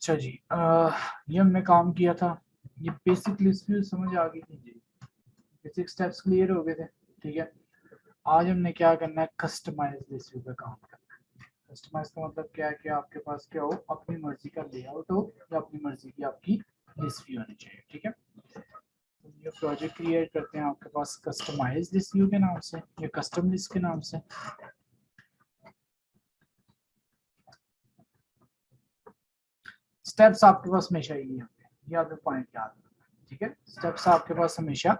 अच्छा जी, ये हमने काम किया था। ये बेसिक लिस्ट व्यू समझ आ गई थी जी। बेसिक स्टेप्स क्लियर हो गए थे। ठीक है, आज हमने क्या करना है, कस्टमाइज लिस्ट व्यू पे काम करना है। कस्टमाइज का मतलब क्या है कि आपके पास क्या हो, अपनी मर्जी का लेआउट हो या अपनी मर्जी की आपकी लिस्ट व्यू होनी चाहिए। ठीक है, तो ये प्रोजेक्ट क्रिएट करते हैं आपके पास कस्टमाइज लिस्ट व्यू के नाम से या कस्टम लिस्ट के नाम से। स्टेप्स आपके पास हमेशा यही होंगे, ये आपके पॉइंट याद रखना। ठीक है, स्टेप्स आपके पास हमेशा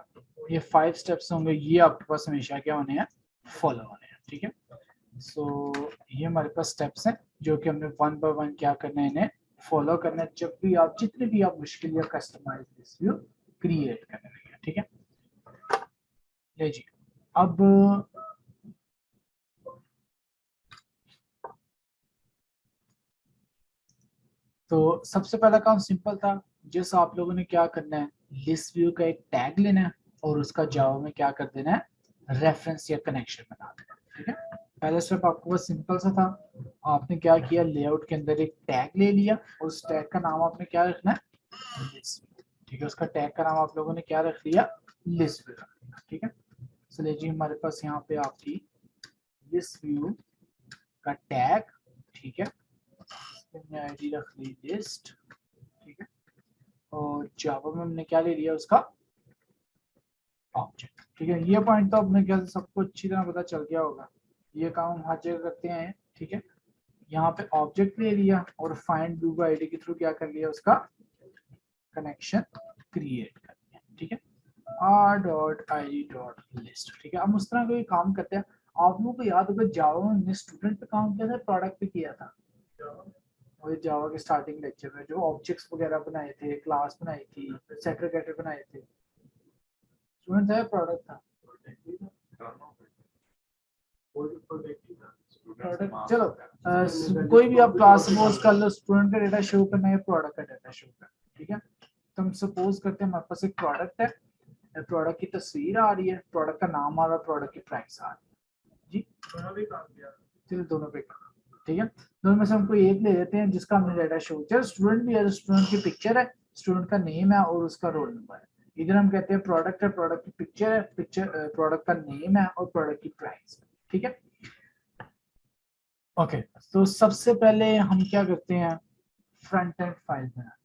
ये 5 स्टेप्स होंगे, ये आपके पास हमेशा क्या होने हैं, फॉलो होने हैं। ठीक है, सो ये हमारे पास स्टेप्स हैं जो कि हमने वन बाय वन क्या करना है, इन्हें फॉलो करना है जब भी आप जितने भी आप मुश्किल या कस्टमाइज व्यू क्रिएट करने लगे। ठीक है, ले जी। अब तो सबसे पहला काम सिंपल था, जैसे आप लोगों ने क्या करना है, लिस्ट व्यू का एक टैग लेना है और उसका जावा में क्या कर देना है, रेफरेंस या कनेक्शन बना देना है। ठीक है, पहला स्टेप आपको बस सिंपल सा था। आपने क्या किया, लेआउट के अंदर एक टैग ले लिया और उस टैग का नाम आपने क्या रखना है, लिस्ट व्यू। ठीक है, उसका टैग का नाम आप लोगों ने क्या रख लिया, लिस्ट व्यू रख लिया। ठीक है, चलिए जी, हमारे पास यहाँ पे आपकी लिस्ट व्यू का टैग। ठीक है, इसमें आईडी रख ली लिस्ट। ठीक है, और जावा में हमने क्या ले लिया, उसका ऑब्जेक्ट। ठीक है, ये पॉइंट तो अपने ख्याल से सबको अच्छी तरह पता चल गया होगा, ये काम हम हर जगह करते हैं। ठीक है, यहाँ पे ऑब्जेक्ट ले लिया और फाइंड व्यू आईडी के थ्रू क्या कर लिया, उसका कनेक्शन क्रिएट कर लिया। ठीक है, r.id.list। ठीक है, हम उस तरह कोई काम करते हैं। आप लोगों को याद होगा जावा में हमने स्टूडेंट पे काम किया था, प्रोडक्ट पे किया था। और जावा के स्टार्टिंग लेक्चर में जो ऑब्जेक्ट्स वगैरह बनाए थे, क्लास बनाई थी, सेग्रीगेटर बनाए थे। स्टूडेंट था या प्रोडक्ट था, प्रोडक्ट। चलो कोई भी आप क्लास सपोज कर लो, स्टूडेंट का डेटा शो करना है, प्रोडक्ट का डेटा शो करना है। ठीक है, तो हम सपोज करते हैं हमारे पास एक प्रोडक्ट है, प्रोडक्ट की तस्वीर आ रही है, प्रोडक्ट का नाम आ रहा है, प्रोडक्ट की प्राइस आ रही है जी। दोनों भी काम किया, चलिए दोनों पे काम। ठीक है, दोनों में से हमको एक ले लेते हैं जिसका हमने डाटा शो किया, स्टूडेंट भी है, स्टूडेंट की पिक्चर है, स्टूडेंट का नेम है और उसका रोल नंबर है। इधर हम कहते हैं प्रोडक्ट है, प्रोडक्ट की पिक्चर है, पिक्चर प्रोडक्ट का नेम है और प्रोडक्ट की प्राइस है। ठीक है, ओके। तो सबसे पहले हम क्या करते हैं, फ्रंट एंड फाइल बनाना।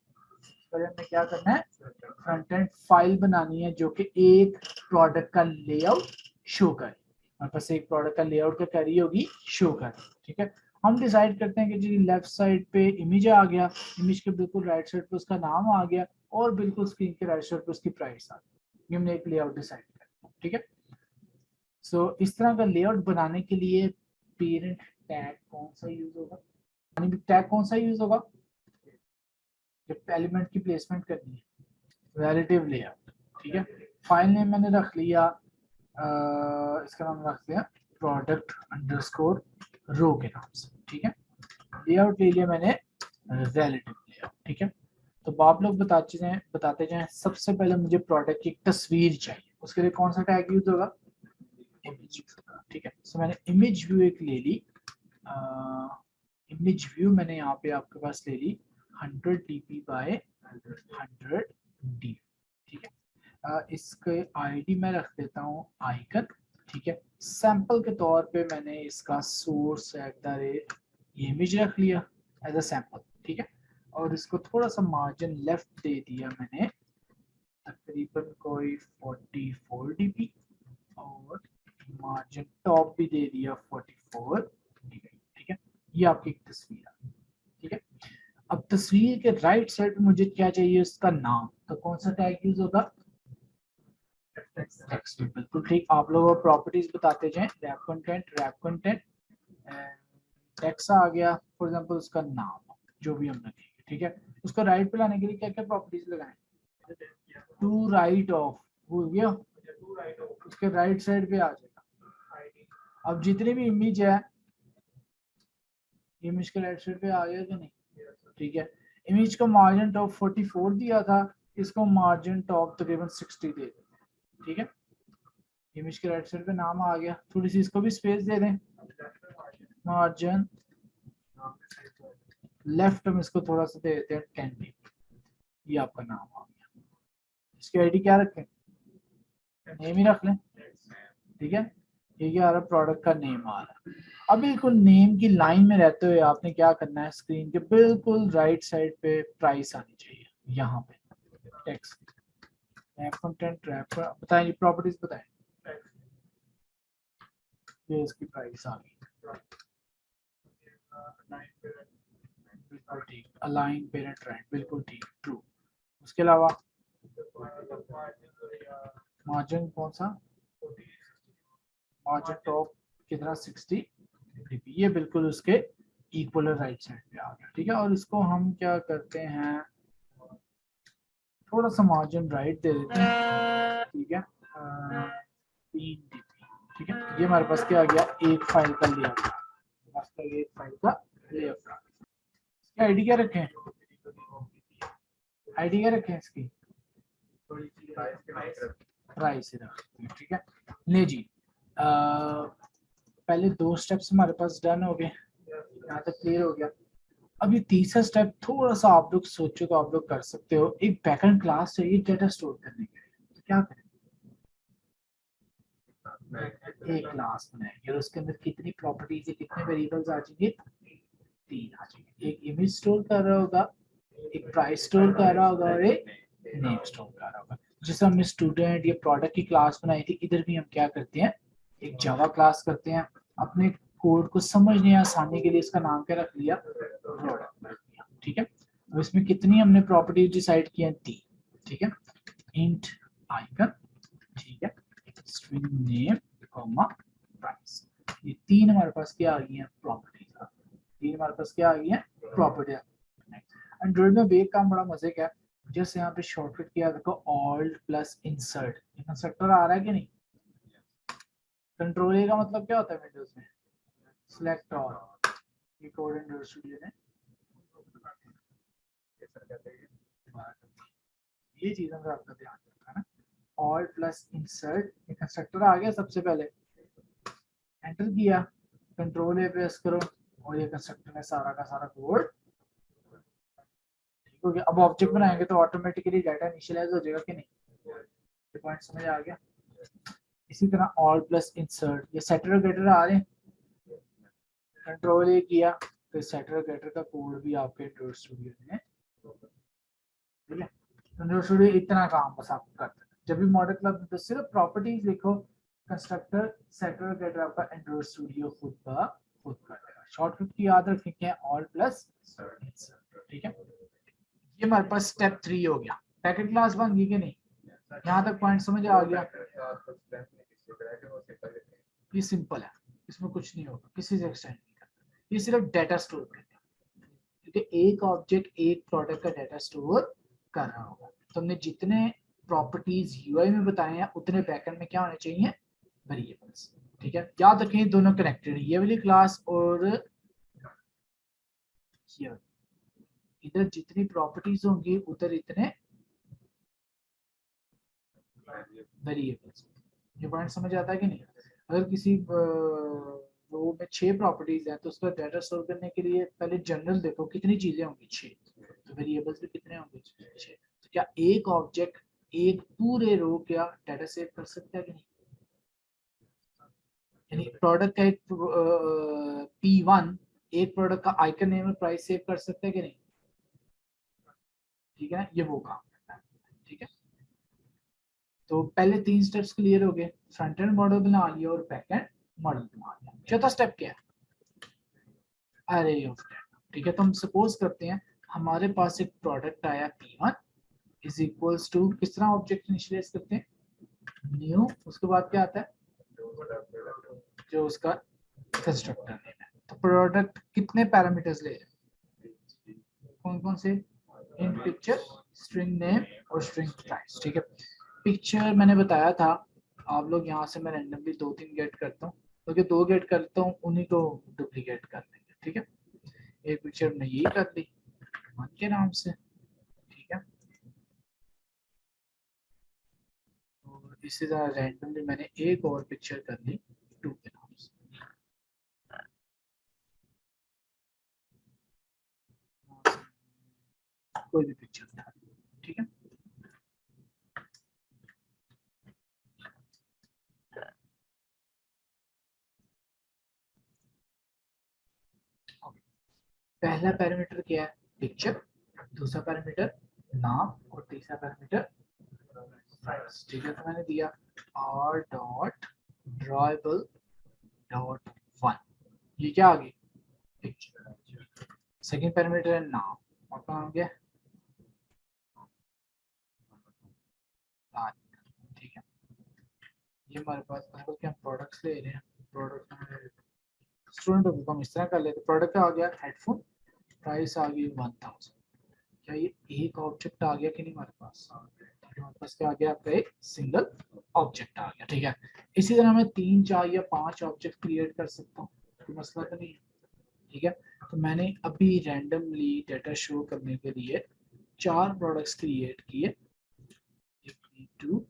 पहले हमें क्या करना है, फ्रंट एंड फाइल बनानी है जो कि एक प्रोडक्ट का लेआउट शो करे। हमारे पास एक प्रोडक्ट का लेआउट का करी होगी, शो करे। ठीक है, हम डिसाइड करते हैं कि जी लेफ्ट साइड पे इमेज आ गया, इमेज के बिल्कुल राइट साइड पे उसका नाम आ गया और बिल्कुल स्क्रीन के राइट साइड पे उसकी प्राइस आ गई। ये हमने एक लेआउट डिसाइड किया। ठीक है, सो इस तरह का लेआउट बनाने के लिए पेरेंट टैग कौन सा यूज होगा, यानी टैग कौन सा यूज होगा, जब एलिमेंट की प्लेसमेंट करनी है, रिलेटिव लेआउट। ठीक है, फाइल नेम मैंने रख लिया, इसका नाम रख दिया प्रोडक्ट अंडरस्कोर रो के नाम से। ठीक है, लेआउट ले लिया मैंने रिलेटिव लेआउट। ठीक है, तो आप लोग बताते जाएं। सबसे पहले मुझे प्रोडक्ट की एक तस्वीर चाहिए, उसके लिए कौन सा टैग यूज होगा, इमेज। ठीक है, सो मैंने इमेज व्यू एक ले ली, इमेज व्यू मैंने यहाँ पे आपके पास ले ली 100 dp बाय 100 dp। ठीक है, इसके आईडी मैं रख देता हूँ आइकन। ठीक है, सैंपल के तौर पे मैंने इसका सोर्स एट द रेट ये इमेज रख लिया एज अ सैंपल। ठीक है, और इसको थोड़ा सा मार्जिन लेफ्ट दे दिया मैंने, तकरीबन कोई 44 dp, और मार्जिन टॉप भी दे दिया 44 dp। ठीक है, ये आपकी एक तस्वीर है। ठीक है, अब तस्वीर के राइट साइड पे मुझे क्या चाहिए, उसका नाम। तो कौन सा टैग यूज होगा, टेक्स्ट। बिल्कुल ठीक, आप लोग प्रॉपर्टीज बताते जाएं, रैप कंटेंट टेक्स्ट आ गया, फॉर एग्जांपल उसका नाम जो भी हम रखेंगे। ठीक है, उसको राइट पे लाने के लिए क्या क्या प्रॉपर्टीज लगाएं, टू राइट ऑफ, भूल गया, उसके राइट साइड पे आ जाएगा। अब जितने भी इमेज है, इमेज के राइट साइड पे आ गया कि नहीं। ठीक है, इमेज का मार्जिन टॉप 44 दिया था, इसको मार्जिन टॉप तकरीबन 60 दे देते हैं। ठीक है, इमेज के राइट साइड पे नाम आ गया, थोड़ी सी इसको भी स्पेस दे दें, मार्जिन लेफ्ट हम इसको थोड़ा सा दे देते हैं कैंडी, ये आपका नाम आ गया। इसकी आईडी क्या रखें, नेम ही रख लें, ठीक है। ये क्या आ रहा है, प्रोडक्ट का नेम आ रहा है। अब बिल्कुल नेम की लाइन में रहते हुए आपने क्या करना है, स्क्रीन के बिल्कुल राइट साइड पे प्राइस आनी चाहिए, यहाँ पे टेक्स्ट रैप कंटेंट रैप बताएं, प्रॉपर्टीज बताएं, ये इसकी प्राइस आ गई, बिल्कुल ठीक, अलाइन पेरेंट राइट, बिल्कुल ठीक, ट्रू। उसके अलावा मार्जिन कौन सा, मार्जिन टॉप कितना 60 dp, ये बिल्कुल उसके इक्वल राइट साइड पे आ गया, ठीक है। और इसको हम क्या करते हैं, थोड़ा सा मार्जिन राइट दे देते हैं, ठीक है, 3 dp, ठीक है। ये हमारे पास क्या आ गया, एक फाइल का लेआउट, एक फाइल का लेआउट। आईडी क्या रखें, आईडी क्या रखें इसकी, प्राइस ठीक है। ले जी, पहले 2 स्टेप्स हमारे पास डन हो गए, यहाँ तक क्लियर हो गया। अब ये तीसरा स्टेप थोड़ा सा आप लोग सोचो तो आप लोग कर सकते हो, एक बैकएंड क्लास चाहिए डेटा स्टोर करने के लिए, तो क्या करें, एक क्लास बनाएंगे और उसके अंदर कितनी प्रॉपर्टीज है, कितने वेरिएबल्स आ जाएंगे, 3 आ जाएंगे। एक इमेज स्टोर कर रहा होगा, एक प्राइस स्टोर कर रहा होगा और एक नेम स्टोर कर रहा होगा। जैसे हमने स्टूडेंट या प्रोडक्ट की क्लास बनाई थी, इधर भी हम क्या करते हैं, एक जावा क्लास करते हैं, अपने कोड को समझने आसानी के लिए इसका नाम क्या रख लिया, प्रोडक्ट रख लिया, ठीक है। तो इसमें कितनी हमने प्रॉपर्टीज डिसाइड की हैं, 3, ठीक है। इंट आइकन, ठीक है, स्ट्रिंग नेम कॉमा प्राइस, ये 3 हमारे पास क्या आ गई हैं, प्रॉपर्टीज, 3 हमारे पास क्या आ गई हैं, प्रॉपर्टी। एंड्रॉइड में भी एक काम बड़ा मजे का है, जैसे यहाँ पे शॉर्टकट किया देखो, ऑल्ट प्लस इंसर्ट, कंस्ट्रक्टर आ रहा है कि नहीं, कंट्रोल ए का मतलब क्या होता है विंडोज में, सिलेक्ट ऑल, ये कोड एंड्रॉइड स्टूडियो ने ये चीजों का आपका ध्यान रखना है ना। ऑल्ट प्लस इंसर्ट, ये कंस्ट्रक्टर आ गया, सबसे पहले एंटर किया, कंट्रोल ए प्रेस करो और ये कंस्ट्रक्टर ने सारा का सारा कोड, क्योंकि अब ऑब्जेक्ट बनाएंगे तो ऑटोमेटिकली डाटा इनिशियलाइज हो जाएगा कि नहीं, ये पॉइंट समझ आ गया। इसी तरह ऑल प्लस इंसर्ट, ये सेटर गेटर आ रहे हैं, कंट्रोल ए किया तो सेटर गेटर का कोड भी आपके एंड्रॉइड स्टूडियो में, ठीक है। एंड्रॉइड स्टूडियो इतना काम बस आप करते हैं, जब भी मॉडल क्लब तो सिर्फ प्रॉपर्टीज लिखो, कंस्ट्रक्टर सेटर गेटर आपका एंड्रॉइड स्टूडियो खुद कर देगा। शॉर्टकट की याद रखें क्या, ऑल प्लस इंसर्ट, ठीक है। ये हमारे पास स्टेप 3 हो गया, पैकेट क्लास बन गई कि नहीं, यहाँ तक पॉइंट समझ आ गया। ये सिंपल है, इसमें कुछ नहीं होगा, किसी से एक्सटेंड नहीं करना, ये सिर्फ डाटा स्टोर करना, क्योंकि एक ऑब्जेक्ट एक प्रोडक्ट का डाटा स्टोर कर रहा होगा। तो हमने जितने प्रॉपर्टीज यूआई में बताए हैं उतने बैकएंड में क्या होने चाहिए, वेरिएबल्स, ठीक है। याद रखें दोनों कनेक्टेड, ये वाली क्लास और ये, इधर जितनी प्रॉपर्टीज होंगी उधर इतने वेरिएबल्स। ये पॉइंट समझ आता है कि नहीं, अगर किसी रो में 6 प्रॉपर्टीज हैं तो उसका डाटा स्टोर करने के लिए पहले जनरल देखो कितनी चीजें होंगी, 6, तो वेरिएबल्स भी कितने होंगे, 6। तो क्या एक ऑब्जेक्ट एक पूरे रो क्या डाटा सेव कर सकता है कि नहीं, यानी प्रोडक्ट का एक P1 एक प्रोडक्ट का आइकन नेम और प्राइस सेव कर सकते हैं कि नहीं, ठीक है ना, ये वो काम करता है, ठीक है। तो पहले 3 स्टेप्स क्लियर हो गए, फ्रंट एंड मॉडल बना लिया और बैक एंड मॉडल बना लिया। चौथा स्टेप क्या है, अरे ऑफ डेटा, ठीक है। तो हम सपोज करते हैं हमारे पास एक प्रोडक्ट आया P1 इज इक्वल्स टू, किस तरह ऑब्जेक्ट इनिशियलाइज करते हैं, न्यू, उसके बाद क्या आता है, जो उसका कंस्ट्रक्टर नेम है। तो प्रोडक्ट कितने पैरामीटर्स ले रहे हैं, कौन कौन से, इंट पिक्चर, स्ट्रिंग नेम और स्ट्रिंग प्राइस, ठीक है। पिक्चर मैंने बताया था, आप लोग यहाँ से मैं रैंडमली 2-3 गेट करता हूँ, क्योंकि 2 गेट करता हूँ उन्हीं को डुप्लीकेट कर देंगे, ठीक है। एक पिक्चर हमने यही कर ली 1 के नाम से, ठीक है। और इसी तरह रैंडमली मैंने एक और पिक्चर कर ली 2 के नाम से। कोई भी पिक्चर उठा, ठीक है। पहला पैरामीटर क्या है, पिक्चर, दूसरा पैरामीटर नाम और तीसरा पैरामीटर प्राइस, ठीक है। तो मैंने दिया r डॉट ड्रॉएबल डॉट 1, ये क्या आ गई पिक्चर। सेकंड पैरामीटर है नाम, आपका नाम क्या है, ठीक है। ये हमारे पास क्या प्रोडक्ट्स ले रहे हैं, प्रोडक्ट स्टूडेंट को हम इस तरह कर लेते, प्रोडक्ट क्या आ गया हेडफोन, प्राइस आ गई 1000। क्या ये एक ऑब्जेक्ट आ गया कि नहीं हमारे पास, हमारे पास क्या आ गया, आपका एक सिंगल ऑब्जेक्ट आ गया, ठीक है। इसी तरह मैं 3 4 या 5 ऑब्जेक्ट क्रिएट कर सकता हूँ, कोई मसला तो नहीं है, ठीक है। तो मैंने अभी रैंडमली डाटा शो करने के लिए 4 प्रोडक्ट्स क्रिएट किए, P2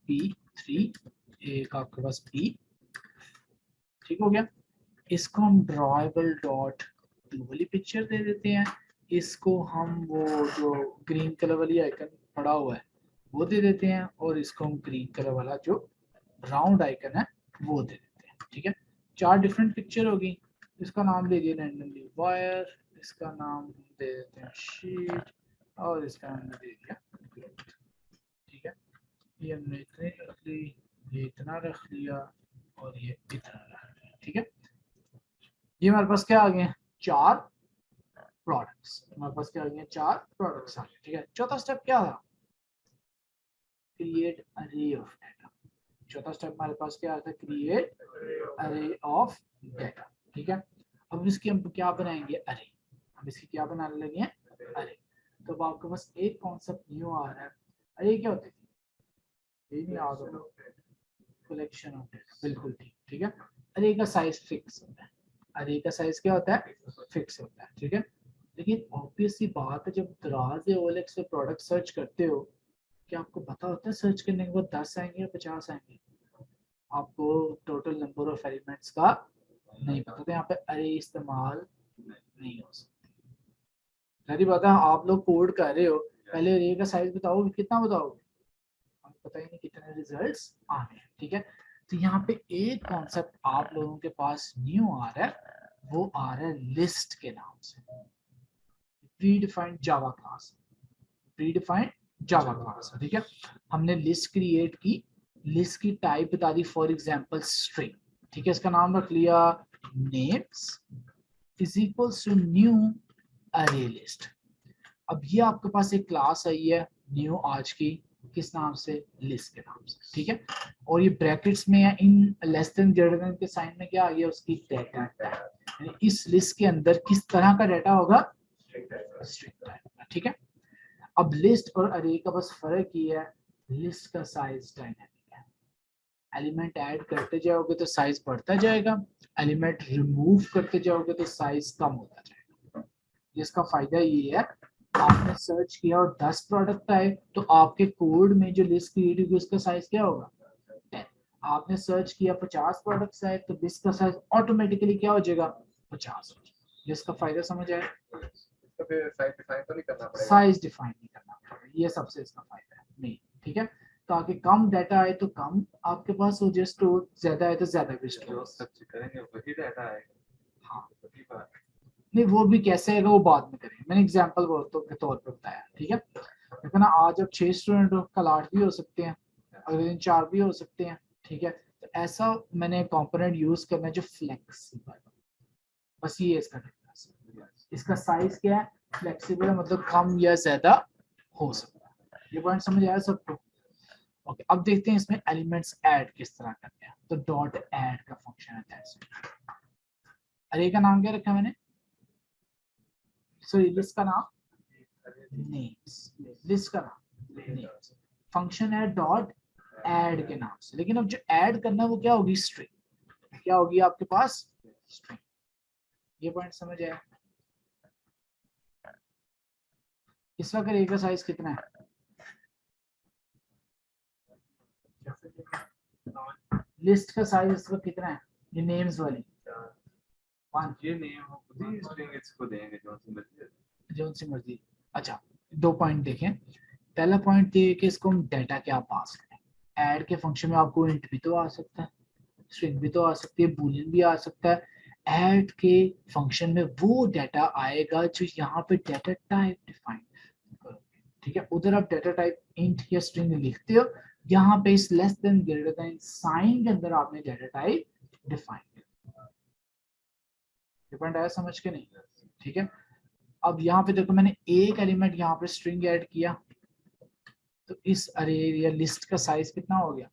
P3 एक आपके पास P, ठीक हो गया। इसको हम ड्रॉएबल डॉट ब्लू वाली पिक्चर दे देते हैं, इसको हम वो जो ग्रीन कलर वाली आइकन पड़ा हुआ है वो दे देते हैं, और इसको हम ग्रीन कलर वाला जो राउंड आइकन है वो दे देते हैं, ठीक है। 4 डिफरेंट पिक्चर होगी, इसका नाम दे दिया रैंडमली वायर, इसका नाम दे देते हैं शीट, और इसका नाम दे दिया, ठीक है। ये हमने इतने रख ली, ये इतना रख लिया, और ये इतना रख लिया, ठीक है। ये हमारे पास क्या आ गए, 4 प्रोडक्ट्स, हमारे पास क्या आ गए, 4 प्रोडक्ट्स आ गए, ठीक है। चौथा स्टेप क्या था, क्रिएट अरे ऑफ डाटा। चौथा स्टेप हमारे पास क्या आता है, क्रिएट अरे ऑफ डाटा, ठीक है। अब इसकी हम क्या बनाएंगे, अरे, हम इसकी क्या बनाने लगे हैं, अरे। तो अब आपके पास एक कॉन्सेप्ट न्यू आ रहा है, अरे क्या होती थी, ये नहीं आ रहा, कलेक्शन ऑफ डेटा, बिल्कुल ठीक, ठीक है। अरे का साइज फिक्स होता है, अरे का साइज क्या होता है, फिक्स होता है, ठीक है। लेकिन ऑब्वियस सी बात है, जब दराज OLX पे प्रोडक्ट सर्च करते हो, क्या आपको पता होता है सर्च करने के बाद 10 आएंगे या 50 आएंगे, आपको टोटल नंबर ऑफ एलिमेंट्स का नहीं पता, तो यहाँ पे अरे इस्तेमाल नहीं हो सकती। सारी बात है, आप लोग कोड कर रहे हो, पहले अरे का साइज बताओ, कितना बताओगे, आपको पता ही नहीं कितने रिजल्ट्स आ रहे हैं, ठीक है। तो यहाँ पे एक कॉन्सेप्ट आप लोगों के पास न्यू आ रहा है, वो आ रहा है लिस्ट के नाम से, predefined Java class, predefined Java class, ठीक है। हमने लिस्ट क्रिएट की, लिस्ट की टाइप बता दी, फॉर एग्जांपल स्ट्रिंग, ठीक है। इसका नाम रख लिया names is equals to new array list. अब ये आपके पास एक क्लास आई है न्यू आज की, किस नाम से, लिस्ट के नाम से, ठीक है। और ये ब्रैकेट्स में है, in less than greater then के साइन में क्या आ गया, उसकी डाटा टाइप, यानी इस लिस्ट के अंदर किस तरह का डाटा होगा, स्ट्रिंग टाइप, ठीक है। अब लिस्ट और अरे का बस फर्क ये है, लिस्ट का साइज डायनामिक है, एलिमेंट ऐड करते जाओगे तो साइज बढ़ता जाएगा, एलिमेंट रिमूव करते जाओगे तो साइज कम होता जाएगा। जिसका फायदा ये है, आपने सर्च किया और 10 प्रोडक्ट आए, तो आपके कोड में जो लिस्ट क्रिएट होगी उसका साइज क्या होगा, 10। आपने सर्च किया 50 प्रोडक्ट्स आए, तो लिस्ट का साइज ऑटोमेटिकली क्या हो जाएगा, 50 हो जाएगा। जिसका फायदा समझ आया, साइज डिफाइन नहीं करना पड़ेगा, ये सबसे इसका फायदा है नहीं, ठीक है। ताकि कम डाटा आए तो कम आपके पास हो जाए स्टोर, ज्यादा आए तो ज्यादा भी स्टोर करेंगे, वही डाटा आएगा, हाँ नहीं वो भी कैसे आएगा वो बाद में करेंगे, मैंने एग्जांपल के तौर पर बताया, ठीक है। लेकिन आज अब 6 स्टूडेंट हो, कल 8 भी हो सकते हैं, अगले दिन 4 भी हो सकते हैं, ठीक है। तो ऐसा मैंने कंपोनेंट यूज करना है जो फ्लेक्सिबल, बस ये इसका डिफरेंस है। इसका साइज क्या है, फ्लेक्सिबल है, मतलब कम या ज्यादा हो सकता है। ये पॉइंट समझ आया सबको, ओके। अब देखते हैं इसमें एलिमेंट्स ऐड किस तरह करते हैं, तो डॉट ऐड का फंक्शन है दैट्स इट। अरे का नाम क्या रखा मैंने, सॉरी लिस्ट का नाम नेम्स, लिस्ट का नाम नेम्स, फंक्शन है डॉट ऐड के नाम से, लेकिन अब जो ऐड करना है वो क्या होगी, स्ट्रिंग, क्या होगी आपके पास, स्ट्रिंग। ये पॉइंट समझ आया। इस वक्त ए का साइज कितना है, लिस्ट का साइज इस वक्त कितना है, ये नेम्स वाली वन ये नेम हो खुद ही स्ट्रिंग इसको देंगे जो सी मर्जी। अच्छा 2 पॉइंट देखें। पहला पॉइंट ये कि इसको हम डाटा क्या पास करें। ऐड के फंक्शन में आपको इंट भी तो आ सकता है, स्ट्रिंग भी तो आ सकती है, बूलियन भी आ सकता है। ऐड के फंक्शन में वो डाटा आएगा जो यहाँ पे डाटा टाइप डिफाइन करोगे, ठीक है। उधर आप डाटा टाइप इंट या स्ट्रिंग लिखते हो, यहाँ पे इस less than greater than sign के अंदर आपने डाटा टाइप डिफाइन किया। डिपेंड आया समझ के नहीं, ठीक है। अब यहाँ पे देखो मैंने एक एलिमेंट यहाँ पे स्ट्रिंग ऐड किया, तो इस अरे या लिस्ट का साइज कितना हो गया,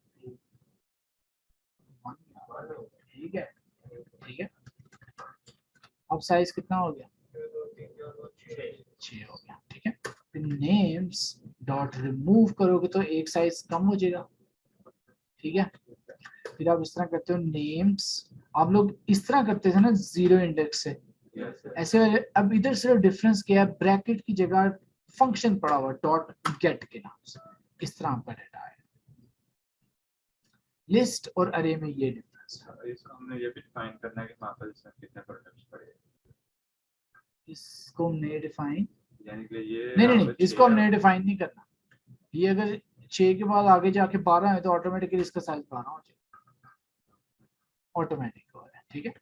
ठीक है, ठीक है। अब साइज कितना हो गया, 6 हो गया, ठीक है। फिर नेम्स डॉट रिमूव करोगे तो एक साइज कम हो जाएगा, ठीक है। फिर आप इस तरह करते हो नेम्स, आप लोग इस तरह करते थे ना जीरो इंडेक्स से, ऐसे अब इधर सिर्फ डिफरेंस क्या है, ब्रैकेट की जगह फंक्शन पड़ा हुआ डॉट गेट के नाम से, इस तरह आपका डाटा है। लिस्ट और अरे में ये डिफरेंस है। इसको हमने ये भी डिफाइन करना है कि हमारे पास इसमें कितने प्रोडक्ट्स पड़े, इसको हमने डिफाइन यानी कि ये नहीं, इसको हमने डिफाइन नहीं करना। ये अगर 6 के बाद आगे जाके 12 है तो ऑटोमेटिकली इसका साइज 12 हो जाएगा, ऑटोमेटिक हो रहा है, ठीक है।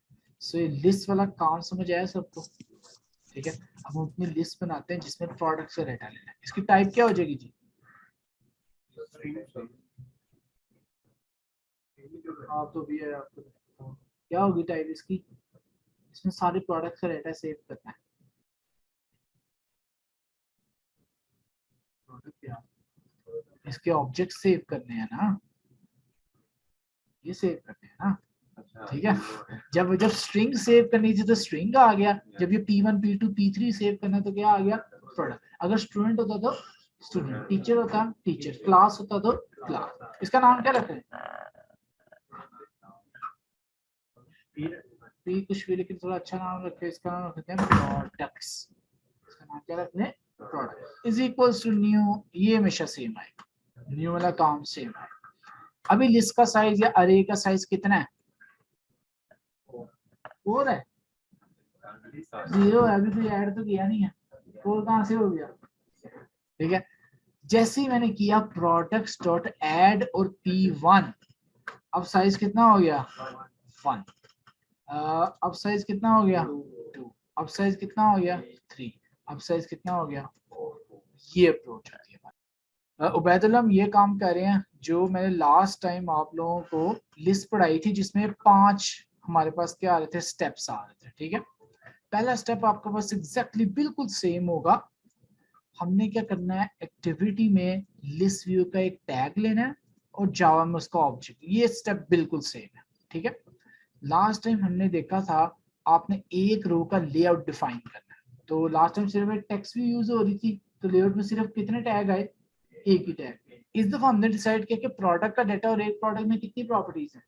सो ये लिस्ट वाला काम समझ आया सबको, ठीक है। अब हम अपनी लिस्ट बनाते हैं जिसमें प्रोडक्ट से डाटा लेना है। इसकी टाइप क्या हो जाएगी जी, आप तो भी है आपको क्या होगी टाइप इसकी, इसमें सारे प्रोडक्ट का डाटा सेव करना है। प्रोडक्ट क्या, इसके ऑब्जेक्ट सेव करने हैं ना, ये सेव करने हैं ना, ठीक है। जब जब स्ट्रिंग सेव करनी थी तो स्ट्रिंग आ गया, जब ये P1 P2 P3 सेव करना तो क्या आ गया, प्रोडक्ट। अगर स्टूडेंट होता तो स्टूडेंट, टीचर होता टीचर, क्लास होता तो क्लास। इसका नाम क्या रखें, पी कुछ भी लेकिन थोड़ा अच्छा नाम रखे, इसका नाम रखते हैं प्रोडक्ट्स। इसका नाम क्या रखते हैं, product is equals to new, ये हमेशा सेम आएगा, न्यू वाला काम सेम है। अभी लिस्ट का साइज या अरे का साइज कितना है, 4 है, 0 है, अभी तो ऐड तो किया नहीं है, 4 कहां से हो गया, ठीक है। जैसे ही मैंने किया प्रोडक्ट्स डॉट ऐड और P1, अब साइज कितना हो गया 1, अब साइज कितना हो गया 2, अब साइज कितना हो गया 3, अब साइज कितना हो गया 4। ये अप्रोच होती है। उबैदुल्ला हम ये काम कर रहे हैं जो मैंने लास्ट टाइम आप लोगों को लिस्ट पढ़ाई थी जिसमें 5 हमारे पास क्या आ रहे थे, स्टेप्स आ रहे थे, ठीक है। पहला स्टेप आपके पास एग्जैक्टली बिल्कुल सेम होगा। हमने क्या करना है, एक्टिविटी में लिस्ट व्यू का एक टैग लेना है और जावा में उसका ऑब्जेक्ट, ये स्टेप बिल्कुल सेम है, ठीक है। लास्ट टाइम हमने देखा था आपने एक रो का लेआउट डिफाइन करना है, तो लास्ट टाइम सिर्फ एक टेक्स्ट व्यू यूज हो रही थी, तो लेआउट में सिर्फ कितने टैग आए, एक ही टैग। इस दफा हमने डिसाइड किया कि प्रोडक्ट का डाटा और एक प्रोडक्ट में कितनी प्रॉपर्टीज है,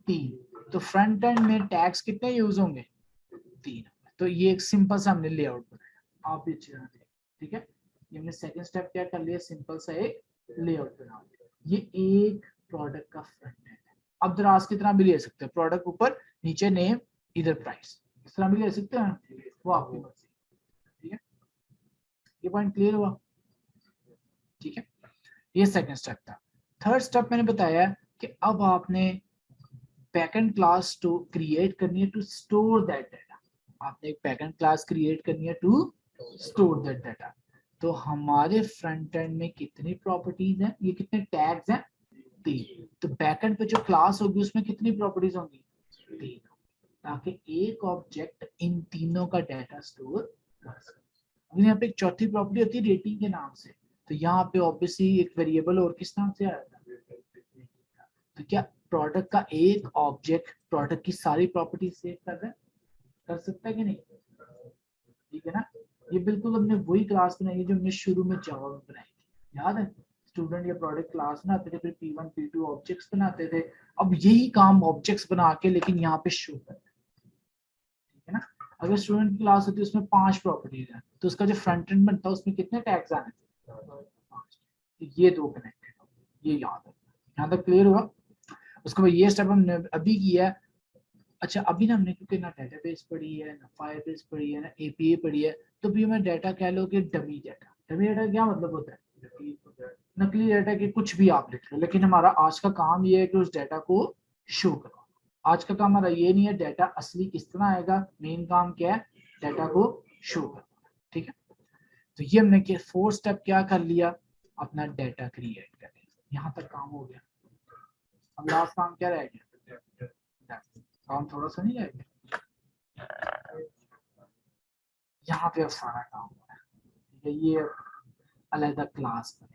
3, तो फ्रंट एंड में टैग्स कितने यूज होंगे, 3। तो ये एक सिंपल सा हमने लेआउट बनाया, आप भी अच्छी तरह देखें, ठीक है। ये हमने सेकंड स्टेप क्या कर लिया, सिंपल सा एक लेआउट बना लिया। ये एक प्रोडक्ट का फ्रंट एंड है। अब दराज की तरह भी ले सकते हैं, प्रोडक्ट ऊपर नीचे नेम इधर प्राइस, इस तरह भी ले सकते हैं, वो आपकी मर्जी, ठीक है। ये पॉइंट क्लियर हुआ, ठीक है। ये सेकंड स्टेप था। थर्ड स्टेप मैंने बताया कि अब आपने बैकएंड क्लास टू क्रिएट करनी है टू स्टोर दैट डाटा, आपने एक बैकएंड क्लास क्रिएट करनी है टू स्टोर दैट डाटा। तो हमारे फ्रंट एंड में कितनी प्रॉपर्टीज हैं, ये कितने टैग्स हैं, 3। तो बैकएंड पे जो क्लास होगी उसमें कितनी प्रॉपर्टीज होंगी, 3, ताकि एक ऑब्जेक्ट इन तीनों का डाटा स्टोर कर सके। यहाँ पे एक चौथी प्रॉपर्टी होती है रेटिंग के नाम से, तो यहाँ पे ऑब्वियसली एक वेरिएबल और किस नाम से आया था, तो क्या प्रोडक्ट का एक ऑब्जेक्ट प्रोडक्ट की सारी प्रॉपर्टी सेव कर रहा है, कर सकता है कि नहीं, ठीक है ना। ये बिल्कुल हमने वही क्लास बनाई है जो हमने शुरू में जावा में बनाई थी, याद है, स्टूडेंट या प्रोडक्ट क्लास बनाते थे, फिर P1 P2 ऑब्जेक्ट्स बनाते थे। अब यही काम ऑब्जेक्ट्स बना के लेकिन यहाँ पे शो करना है, ठीक है ना। अगर स्टूडेंट की क्लास होती है उसमें 5 प्रॉपर्टीज है, तो उसका जो फ्रंट एंड बनता है उसमें कितने टैग्स आने थे, 5। तो ये 2 कनेक्टेड, ये याद है, यहाँ तक क्लियर हुआ। उसके बाद ये स्टेप हमने अभी किया है, अच्छा अभी ना हमने क्योंकि ना डेटाबेस पढ़ी है, ना फायरबेस पढ़ी है, ना एपीए पढ़ी है, तो भी हमें डाटा कह लो कि डमी डाटा। डमी डाटा क्या मतलब होता है? नकली डाटा के कुछ भी आप लिख लो, लेकिन हमारा आज का काम ये है कि उस डाटा को शो करो। आज का काम हमारा ये नहीं है डाटा असली किस तरह आएगा, मेन काम क्या है, डाटा को शो करो। ठीक है, तो ये हमने के 4 स्टेप क्या कर लिया, अपना डाटा क्रिएट कर लिया, यहाँ तक काम हो गया। अब लास्ट काम क्या रह गया, काम थोड़ा सा नहीं रह गया, यहाँ पे अब सारा काम हो रहा है। ठीक है, ये अलग क्लास बनेगी,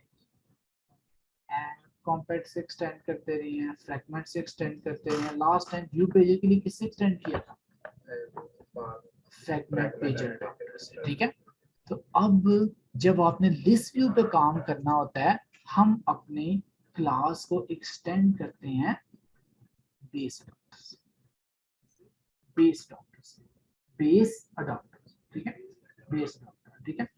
कॉम्पैक्ट से एक्सटेंड करते रहे हैं, फ्रैगमेंट से एक्सटेंड करते रहे हैं। लास्ट टाइम व्यू पेजर के लिए किससे एक्सटेंड किया था, फ्रैगमेंट पेजर अडॉप्टर से। ठीक है, तो अब जब आपने लिस्ट व्यू पे काम करना होता है, हम अपने क्लास को एक्सटेंड करते हैं बेस अडॉप्टर से, बेस अडॉप्टर से, बेस अडॉप्टर। ठीक है, बेस अडॉप्टर। ठीक है,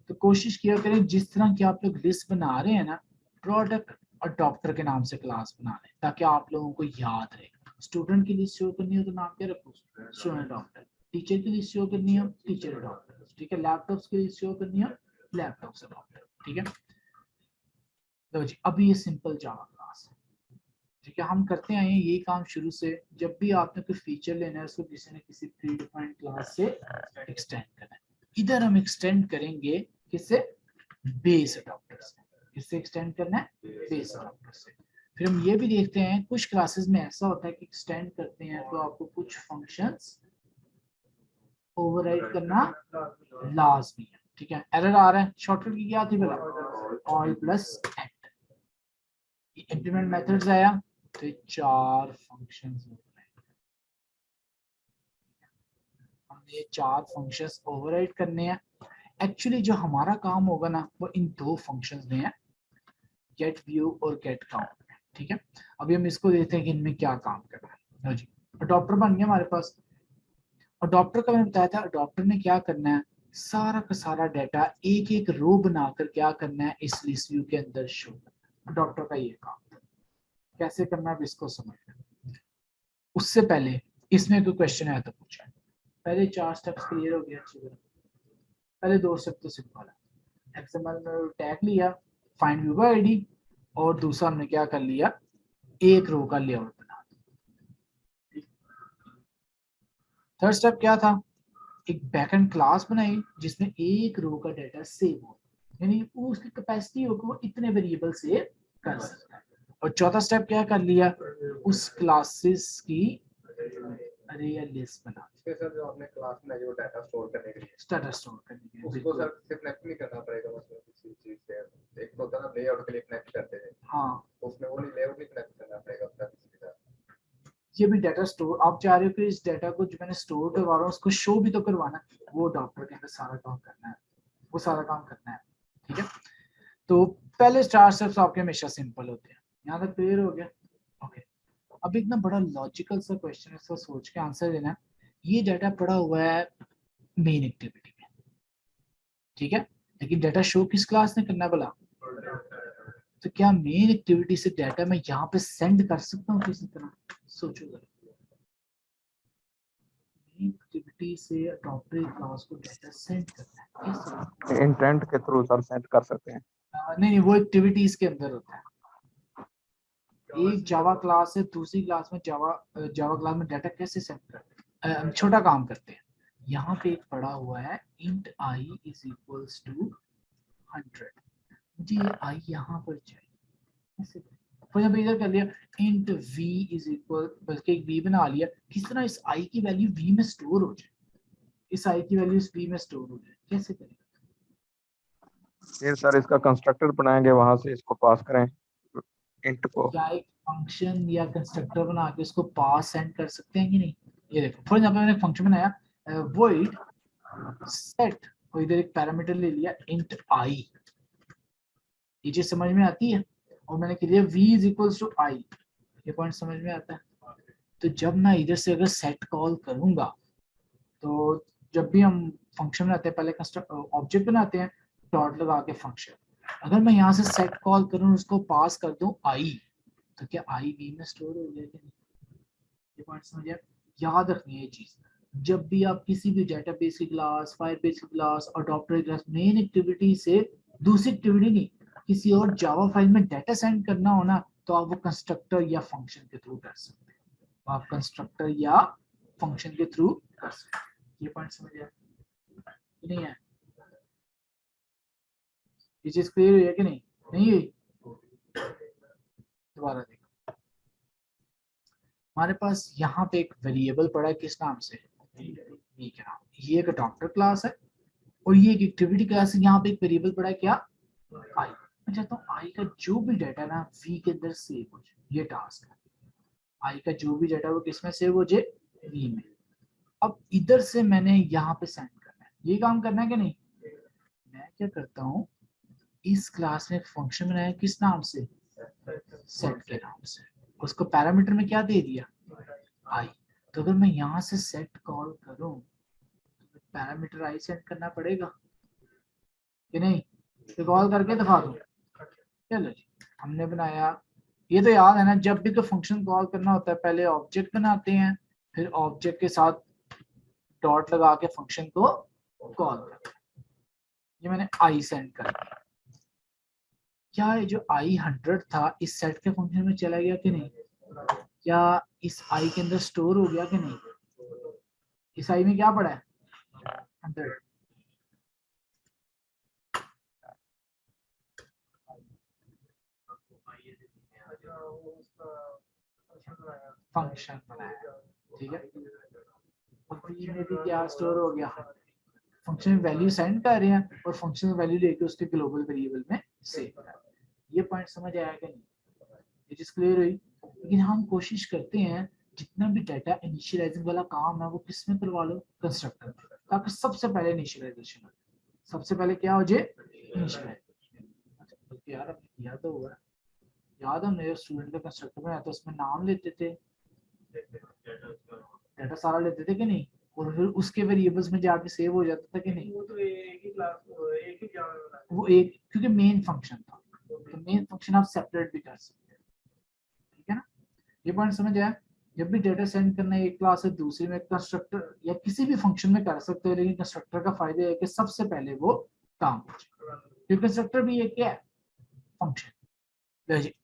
तो कोशिश किया करें जिस तरह की आप लोग लिस्ट बना रहे हैं ना, प्रोडक्ट अडॉप्टर के नाम से क्लास बना लें, ताकि आप लोगों को याद रहे। स्टूडेंट की लिस्ट शो करनी हो तो नाम क्या रखो, स्टूडेंट अडॉप्टर। टीचर की लिस्ट शो करनी हो, टीचर अडॉप्टर। ठीक है, लैपटॉप्स की लिस्ट शो करनी हो, लैपटॉप्स अडॉप्टर। ठीक है, तो जी अभी ये सिंपल जावा क्लास है। ठीक है, हम करते आए हैं यही काम शुरू से, जब भी आपने कोई फीचर लेना है उसको किसी न किसी प्री डिफाइंड क्लास से एक्सटेंड करना है। इधर हम एक्सटेंड करेंगे किससे, बेस अडॉप्टर से। किससे एक्सटेंड करना है, बेस अडॉप्टर से। फिर हम ये भी देखते हैं कुछ क्लासेस में ऐसा होता है कि एक्सटेंड करते हैं तो आपको कुछ फंक्शंस ओवरराइड करना लाजमी है। ठीक है, एरर आ रहा है, शॉर्टकट की क्या थी बोला, all plus and. Implement methods आया तो 4 फंक्शंस हमने 4 फंक्शंस ओवरराइड करने हैं। एक्चुअली जो हमारा काम होगा ना वो इन 2 फंक्शंस में है, गेट व्यू और गेट काउंट। ठीक है, अभी हम इसको देखते हैं कि इनमें क्या काम करना है। लो जी, अडॉप्टर बन गया हमारे पास। अडॉप्टर का मैंने बताया था, अडॉप्टर ने क्या करना है, सारा का सारा डाटा एक एक रो बनाकर क्या करना है, इस लिस्ट व्यू के अंदर शो करना। अडॉप्टर का ये काम कैसे करना है, इसको समझना। उससे पहले इसमें कोई क्वेश्चन आया तो पूछा, पहले 4 स्टेप्स क्लियर हो गया अच्छी तरह। पहले 2 स्टेप तो सिंपल है, एक्सएमएल में टैग लिया, फाइंड व्यू बाय आईडी, और दूसरा हमने क्या कर लिया, एक रो का लेआउट बना दिया। थर्ड स्टेप क्या था, एक बैकएंड क्लास बनाई जिसमें एक रो का डाटा सेव हो, यानी वो उसकी कैपेसिटी होगी वो इतने वेरिएबल सेव कर सकता है। और चौथा स्टेप क्या कर लिया, उस क्लासेस की अरे या लिस्ट बना दी। सर जो आपने क्लास में जो डाटा स्टोर करने के लिए डाटा स्टोर करने के लिए उसको बिल्कुल। सर से कनेक्ट नहीं करना पड़ेगा, मतलब किसी चीज से। एक तो होता है ना लेआउट के लिए कनेक्ट करते थे, हाँ, तो उसमें वो नहीं, लेआउट नहीं कनेक्ट करना पड़ेगा अपना किसी के साथ। ये भी डाटा स्टोर आप चाह रहे हो कि इस डाटा को जो मैंने स्टोर करवा रहा हूँ उसको शो भी तो करवाना है, वो डॉक्टर के अंदर सारा काम करना है, वो सारा काम करना है। ठीक है, तो पहले 4 स्टेप्स आपके हमेशा सिंपल होते हैं। यहाँ तक क्लियर हो गया। ओके, अब एक ना बड़ा लॉजिकल सा क्वेश्चन है, इसका सोच के आंसर देना है। ये डाटा पड़ा हुआ है मेन एक्टिविटी में, ठीक है, लेकिन डाटा शो किस क्लास ने करना है बोला, तो क्या मेन एक्टिविटी से डाटा मैं यहाँ पे सेंड कर सकता हूँ किसी तरह, सोचो जरा। मेन एक्टिविटी से अडॉप्टर क्लास को डाटा सेंड करना है कैसे, इंटेंट के थ्रू सर सेंड कर सकते हैं। नहीं वो एक्टिविटीज के अंदर होता है। एक जावा क्लास है दूसरी क्लास में जावा क्लास में डाटा कैसे सेंड करते हैं, छोटा काम करते हैं। यहाँ पे एक पड़ा हुआ है int I is equals to 100, मुझे ये I यहाँ पर चाहिए, ऐसे for example इधर कर लिया int v इज इक्वल, बल्कि एक v बना लिया, किस तरह इस I की वैल्यू v में स्टोर हो जाए, इस I की वैल्यू इस v में स्टोर हो जाए, कैसे करेंगे। फिर सर इसका कंस्ट्रक्टर बनाएंगे, वहां से इसको पास करें इंट को। क्या एक फंक्शन या कंस्ट्रक्टर बना के उसको पास सेंड कर सकते हैं कि नहीं। ये देखो फॉर एग्जांपल मैंने फंक्शन बनाया void set, और इधर एक पैरामीटर ले लिया int I, ये चीज समझ में आती है, और मैंने कह दिया v is equals to I, ये पॉइंट समझ में आता है। तो जब मैं इधर से अगर सेट कॉल करूंगा, तो जब भी हम फंक्शन बनाते हैं पहले ऑब्जेक्ट बनाते हैं डॉट लगा के फंक्शन, अगर मैं यहाँ से सेट कॉल करूँ उसको पास कर दूं I, तो क्या I v में स्टोर हो गया कि नहीं, ये पॉइंट समझ आया। याद रखनी है ये चीज। जब भी आप किसी भी डेटाबेस की क्लास, फायरबेस की क्लास, अडॉप्टर की क्लास, मेन एक्टिविटी से दूसरी एक्टिविटी नहीं, किसी और जावा फाइल में डाटा सेंड करना हो ना, तो आप वो कंस्ट्रक्टर या फंक्शन के थ्रू कर सकते हैं। आप कंस्ट्रक्टर या फंक्शन के थ्रू कर सकते हैं। ये पॉइंट समझ आया कि नहीं है? ये चीज क्लियर हुई है कि नहीं? नहीं हुई? दोबारा देखो, हमारे पास यहाँ पे एक वेरिएबल पड़ा है, किस नाम से? वी के नाम। ये एक अडॉप्टर क्लास है और ये एक एक्टिविटी क्लास है। यहाँ पे एक वेरिएबल पड़ा है क्या? आई। मैं चाहता हूँ आई का जो भी डाटा ना वी के अंदर सेव हो जाए, ये टास्क है। आई का जो भी डाटा वो किसमें सेव हो जाए? वी में। अब इधर से मैंने यहाँ पे सेंड करना है, ये काम करना है कि नहीं? मैं क्या करता हूँ, इस क्लास में एक फंक्शन बनाया, किस नाम से? सेट के नाम से। उसको पैरामीटर में क्या दे दिया? आई। तो अगर मैं यहाँ से सेट कॉल करूँ, पैरामीटर आई सेट करना पड़ेगा कि नहीं? तो कॉल करके दिखा दूं। चलो जी, हमने बनाया, ये तो याद है ना, जब भी कोई फंक्शन कॉल करना होता है पहले ऑब्जेक्ट बनाते हैं, फिर ऑब्जेक्ट के साथ डॉट लगा के फंक्शन को कॉल करते हैं। ये मैंने आई सेंड कर दिया। क्या ये जो आई 100 था इस सेट के फंक्शन में चला गया कि नहीं? क्या इस आई के अंदर स्टोर हो गया कि नहीं? इस आई में क्या पड़ा है? 100। फंक्शन बनाया, ठीक है। अब वी में भी क्या स्टोर हो गया? फंक्शन में वैल्यू सेंड कर रहे हैं और फंक्शन वैल्यू लेके उसके ग्लोबल वेरिएबल में सेव कर रहे हैं। ये पॉइंट समझ आया कि नहीं? ये चीज क्लियर हुई? लेकिन हम कोशिश करते हैं जितना भी डाटा इनिशियलाइजिंग वाला काम है वो किस में करवा लो? कंस्ट्रक्टर में, ताकि सबसे पहले इनिशियलाइजेशन हो। सबसे पहले क्या हो जाए? इनिशियलाइजेशन। यार अब किया तो हुआ, याद है मेरे स्टूडेंट का कंस्ट्रक्टर बनाया तो उसमें नाम लेते थे, डाटा सारा लेते थे कि नहीं, और फिर उसके वेरिएबल्स में जाके सेव हो जाता था कि नहीं? वो तो एक ही क्लास एक ही जावा में बनाया। वो एक, क्योंकि मेन फंक्शन था, तो मेन फंक्शन आप सेपरेट भी कर सकते हैं, ठीक है ना? ये पॉइंट समझ आया? जब भी डेटा सेंड करना है एक क्लास से दूसरी में, कंस्ट्रक्टर या किसी भी फंक्शन में कर सकते हो, लेकिन कंस्ट्रक्टर का फायदा है कि सबसे पहले वो काम हो जाए, क्योंकि कंस्ट्रक्टर भी एक क्या है? फंक्शन।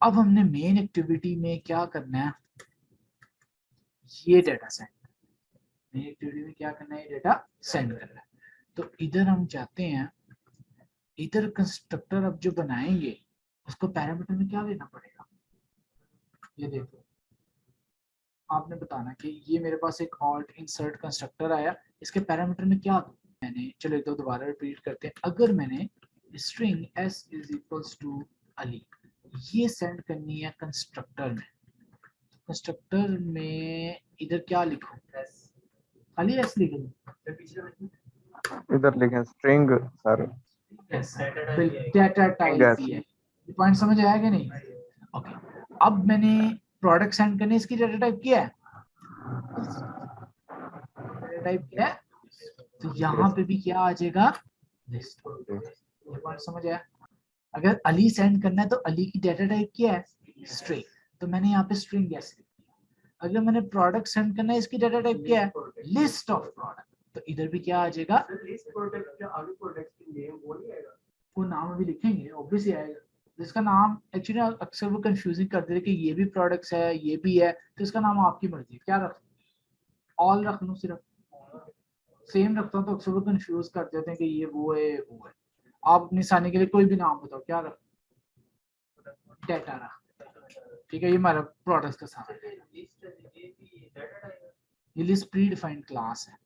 अब हमने मेन एक्टिविटी में क्या करना है? ये डाटा सेंड, मेन एक्टिविटी में क्या करना है? डाटा सेंड करना है। तो इधर हम चाहते हैं, इधर कंस्ट्रक्टर अब जो बनाएंगे उसको पैरामीटर में क्या देना पड़ेगा? ये देखो, आपने बताना कि ये मेरे पास एक ऑल्ट इंसर्ट कंस्ट्रक्टर आया, इसके पैरामीटर में क्या दूं मैंने? चलो एक दो दोबारा रिपीट करते हैं। अगर मैंने string s is equals to Ali ये सेंड करनी है कंस्ट्रक्टर में, कंस्ट्रक्टर में इधर क्या लिखूं? खाली s लिख दूं? इधर लिखें स्ट्रिंग सर, डाटा टाइप ही है। ये पॉइंट समझ आया कि नहीं? ओके। अब मैंने प्रोडक्ट सेंड करने इसकी डाटा टाइप किया है, डाटा टाइप किया है, तो यहाँ पे भी क्या आ जाएगा? लिस्ट। ये पॉइंट समझ आया? अगर अली सेंड करना है तो अली की डाटा टाइप क्या है? स्ट्रिंग, तो मैंने यहाँ पे स्ट्रिंग एस लिख दिया। अगर मैंने प्रोडक्ट सेंड करना है, इसकी डाटा टाइप क्या है? लिस्ट ऑफ प्रोडक्ट, तो इधर भी क्या आ जाएगा? लिस्ट प्रोडक्ट का आगे प्रोडक्ट की नेम वो नहीं आएगा? वो नाम अभी लिखेंगे, ऑब्वियसली आएगा। जिसका नाम एक्चुअली अक्सर वो कंफ्यूजिंग करते हैं कि ये भी प्रोडक्ट्स है ये भी है, तो इसका नाम आपकी मर्जी है, क्या रख, ऑल रख लूं, सिर्फ सेम रखता हूँ तो अक्सर वो कंफ्यूज कर देते हैं कि ये वो है वो है। आप अपनी आसानी के लिए कोई भी नाम बताओ, क्या रख? डाटा रख, ठीक है। ये हमारा प्रोडक्ट्स का सारा है। ये लिस्ट प्री डिफाइंड क्लास है,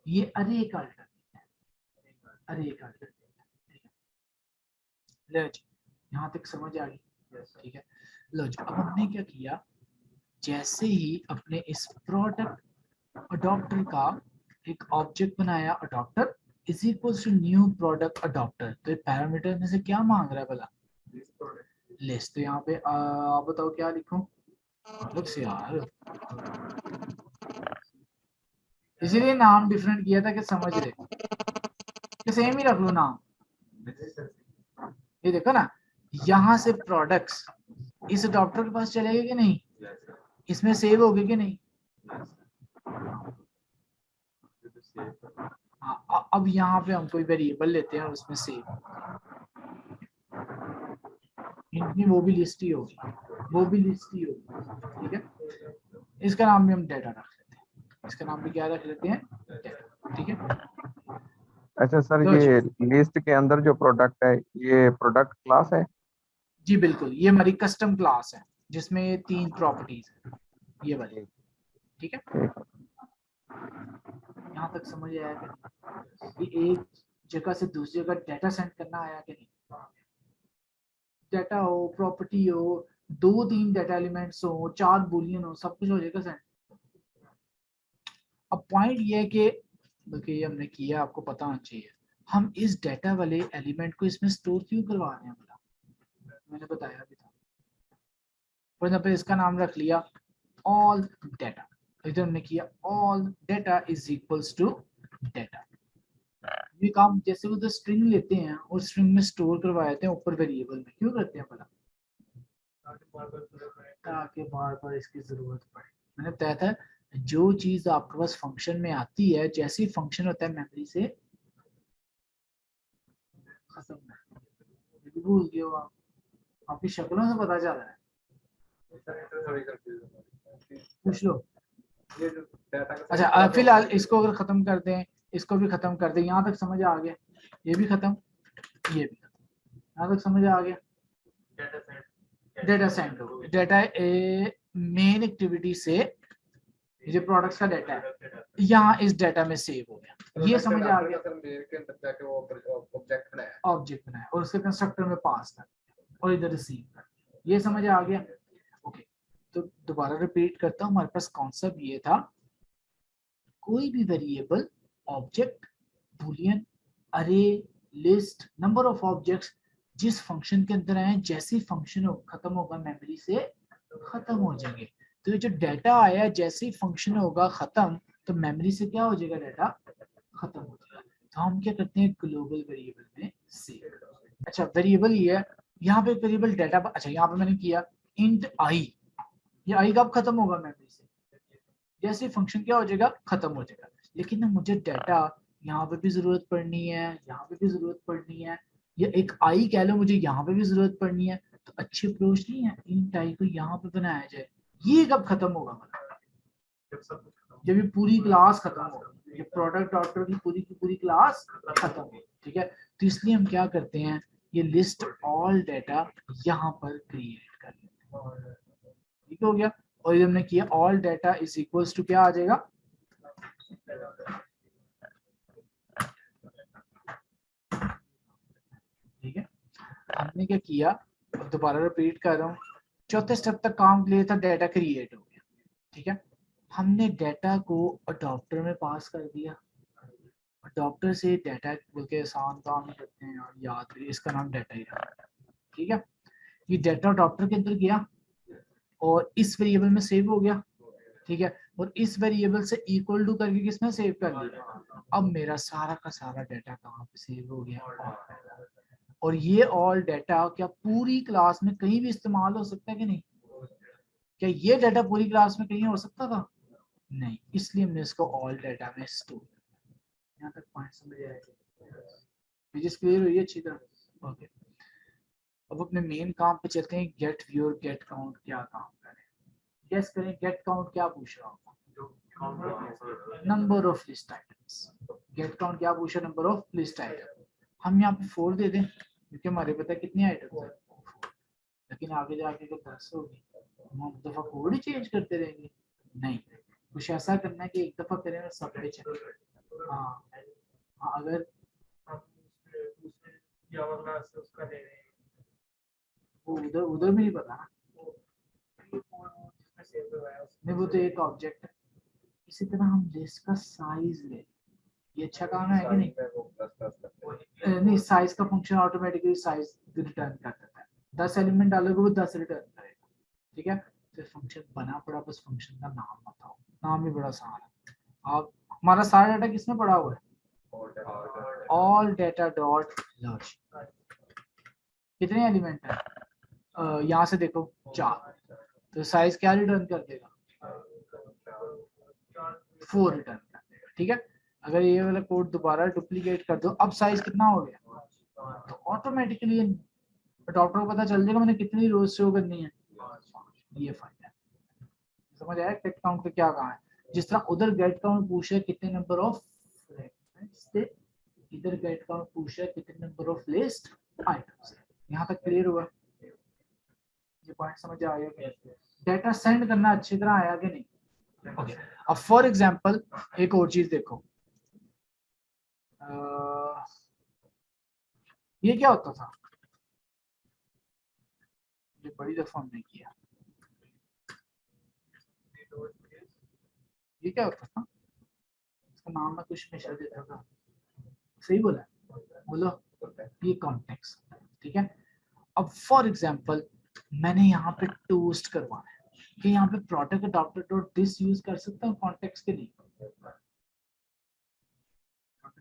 ये अरे का अल्टरनेट है, अरे का अल्टरनेट है, ठीक है। यहाँ तक समझ आ गई? ठीक है। लो जी, अब हमने क्या किया, जैसे ही अपने इस प्रोडक्ट अडॉप्टर का एक ऑब्जेक्ट बनाया, adapter is equals to new product adapter, तो ये पैरामीटर में से क्या मांग रहा है भला? लिस्ट। तो यहाँ पे आप बताओ क्या लिखूं? मतलब से यार, इसीलिए नाम डिफरेंट किया था कि समझ रहे, कि सेम ही रख लो नाम। ये देखो ना, यहाँ से प्रोडक्ट्स इस अडॉप्टर के पास चलेगा कि नहीं? इसमें सेव होगी कि नहीं? हाँ, अब यहाँ पे हम कोई वेरिएबल लेते हैं और उसमें सेव, वो भी लिस्ट ही होगी, वो भी लिस्ट ही होगी, ठीक है। इसका नाम भी हम डेटा रख लेते हैं, इसका नाम भी क्या रख लेते हैं, डेटा, ठीक है। अच्छा सर, लो जी, ये लिस्ट के अंदर जो प्रोडक्ट है ये प्रोडक्ट क्लास है? जी बिल्कुल, ये हमारी कस्टम क्लास है जिसमें ये 3 प्रॉपर्टीज है, ये वाली, ठीक है। ठीक। यहाँ तक समझ आया कि ये एक जगह से दूसरी जगह डाटा सेंड करना आया कि नहीं, डाटा हो, प्रॉपर्टी हो, 2-3 डाटा एलिमेंट्स हो, 4 बुलियन हो, सब कुछ हो जाएगा सेंड। अब पॉइंट ये है कि बल्कि ये हमने किया, आपको पता होना चाहिए हम इस डाटा वाले एलिमेंट को इसमें स्टोर क्यों करवा रहे हैं, बोला मैंने बताया भी था। फॉर एग्जाम्पल इसका नाम रख लिया ऑल डाटा, इधर हमने किया all data is equals to data. ये काम जैसे वो स्ट्रिंग लेते हैं और स्ट्रिंग में स्टोर करवा देते हैं ऊपर वेरिएबल में, क्यों करते हैं भला, ताकि बार बार इसकी जरूरत पड़े। मैंने बताया था जो चीज आपके पास फंक्शन में आती है, जैसे ही फंक्शन होता है मेमोरी से खत्म, ये भी भूल गए हो आप, आपकी शक्लों से पता चल रहा है, पूछ लो। ये जो डाटा का अच्छा फिलहाल इसको अगर खत्म कर दें, इसको भी खत्म कर दें, यहाँ तक समझ आ गया, ये भी खत्म, ये भी खत्म, यहाँ तक समझ आ गया। डेटा सेंड हो, डेटा मेन एक्टिविटी से जो प्रोडक्ट्स का डाटा है यहाँ इस डाटा में सेव हो गया, ये समझ आ गया। सर मेल के अंदर जाके वो ऑब्जेक्ट बनाया, ऑब्जेक्ट बनाया और उसके कंस्ट्रक्टर में पास कर और इधर रिसीव कर, ये समझ आ गया। ओके, तो दोबारा रिपीट करता हूँ, हमारे पास कॉन्सेप्ट ये था, कोई भी वेरिएबल, ऑब्जेक्ट, बूलियन, अरे, लिस्ट, नंबर ऑफ ऑब्जेक्ट्स जिस फंक्शन के अंदर आए, जैसे फंक्शन हो खत्म होगा मेमोरी से खत्म हो जाएंगे। तो ये जो डाटा आया जैसे ही फंक्शन होगा खत्म, तो मेमोरी से क्या हो जाएगा, डाटा खत्म हो जाएगा। तो हम क्या करते हैं, ग्लोबल वेरिएबल में सेव। अच्छा वेरिएबल ये है, यहाँ पे वेरिएबल डाटा, अच्छा यहाँ पे मैंने किया इंट आई, ये आई कब खत्म होगा मेमोरी से, जैसे फंक्शन क्या हो जाएगा, खत्म हो जाएगा। लेकिन ना मुझे डाटा यहाँ पे भी जरूरत पड़नी है, यहाँ पे भी जरूरत पड़नी है, या एक आई कह लो मुझे यहाँ पे भी जरूरत पड़नी है, तो अच्छी अप्रोच नहीं है इंट आई को यहाँ पे बनाया जाए। ये कब खत्म होगा, मतलब जब ये पूरी क्लास खत्म होगी, ये प्रोडक्ट डॉक्टर की पूरी क्लास खत्म होगी, ठीक है। तो इसलिए हम क्या करते हैं, ये लिस्ट ऑल डाटा यहाँ पर क्रिएट कर लेते हैं, ठीक हो गया। और ये हमने किया all data is equals to क्या आ जाएगा, ठीक है। हमने क्या किया, दोबारा रिपीट कर रहा हूँ, चौथे स्टेप तक काम क्लियर था, डाटा क्रिएट हो गया, ठीक है। हमने डाटा को अडॉप्टर में पास कर दिया, अडॉप्टर से डाटा बल्कि आसान काम करते हैं और याद करिए इसका नाम डाटा ही रहा, ठीक है। ये डाटा अडॉप्टर के अंदर गया और इस वेरिएबल में सेव हो गया, ठीक है। और इस वेरिएबल से इक्वल टू करके किसमें सेव कर लिया, अब मेरा सारा का सारा डाटा कहाँ पे सेव हो गया, और ये ऑल डाटा क्या पूरी क्लास में कहीं भी इस्तेमाल हो सकता है कि नहीं, क्या ये डाटा पूरी क्लास में कहीं हो सकता था, नहीं, इसलिए हमने इसको ऑल डाटा में स्टोर। यहाँ तक पॉइंट समझ आएगा, पेजेस क्लियर हुई अच्छी तरह, ओके। अब अपने मेन काम पे चलते हैं, गेट व्यू और गेट काउंट क्या काम करें, गेस करें गेट काउंट क्या पूछ रहा होगा, number of list items, gate count क्या पूछा, नंबर ऑफ लिस्ट आइटम। हम यहाँ पे 4 दे दें क्योंकि हमारे पता है कितने आइटम्स है, लेकिन आगे जाके अगर 10 होगी हम दफा कोड ही चेंज करते रहेंगे, नहीं, कुछ ऐसा करना है कि एक दफा करें और सब पे चले। हाँ अगर वो उधर भी नहीं पता ना, नहीं वो तो एक ऑब्जेक्ट है। इसी तरह हम लिस्ट का साइज ले, ये अच्छा काम है कि नहीं, नहीं साइज का फंक्शन ऑटोमेटिकली साइज रिटर्न कर देता है, 10 एलिमेंट डालोगे वो 10 रिटर्न करेगा, ठीक है। तो फंक्शन बना पड़ा, बस फंक्शन का नाम बताओ, नाम भी बड़ा आसान है। अब हमारा सारा डाटा किसमें पड़ा हुआ है, ऑल डाटा डॉट लर्ज, कितने एलिमेंट है, यहाँ से देखो 4, तो साइज क्या रिटर्न कर देगा, 4 रिटर्न कर देगा। ठीक है, अगर ये वाला कोड दोबारा डुप्लीकेट कर दो, अब साइज कितना हो गया, तो ऑटोमेटिकली अडॉप्टर को पता चल जाएगा मैंने कितनी रोज शो करनी है। ये फायदा है, समझ आया गेट काउंट का क्या कहा है। जिस तरह उधर गेट काउंट पूछा है कितने नंबर ऑफ फ्रेगमेंट्स थे, इधर गेट काउंट पूछा है कितने नंबर ऑफ लिस्ट आइटम्स। यहाँ तक क्लियर हुआ, ये पॉइंट समझ आ गया। डेटा सेंड करना अच्छी तरह आया कि नहीं। ओके, अब फॉर एग्जांपल एक और चीज देखो, ये क्या होता था, ये बड़ी दफा हमने किया, ये क्या होता था, इसका नाम मैं कुछ मिशा देता था, सही बोला, बोलो, ये कॉन्टेक्स्ट। ठीक है, अब फॉर एग्जांपल मैंने यहाँ पे टोस्ट करवाना है कि यहाँ पे product adopter dot this use कर सकता हूँ कॉन्टेक्स्ट के लिए।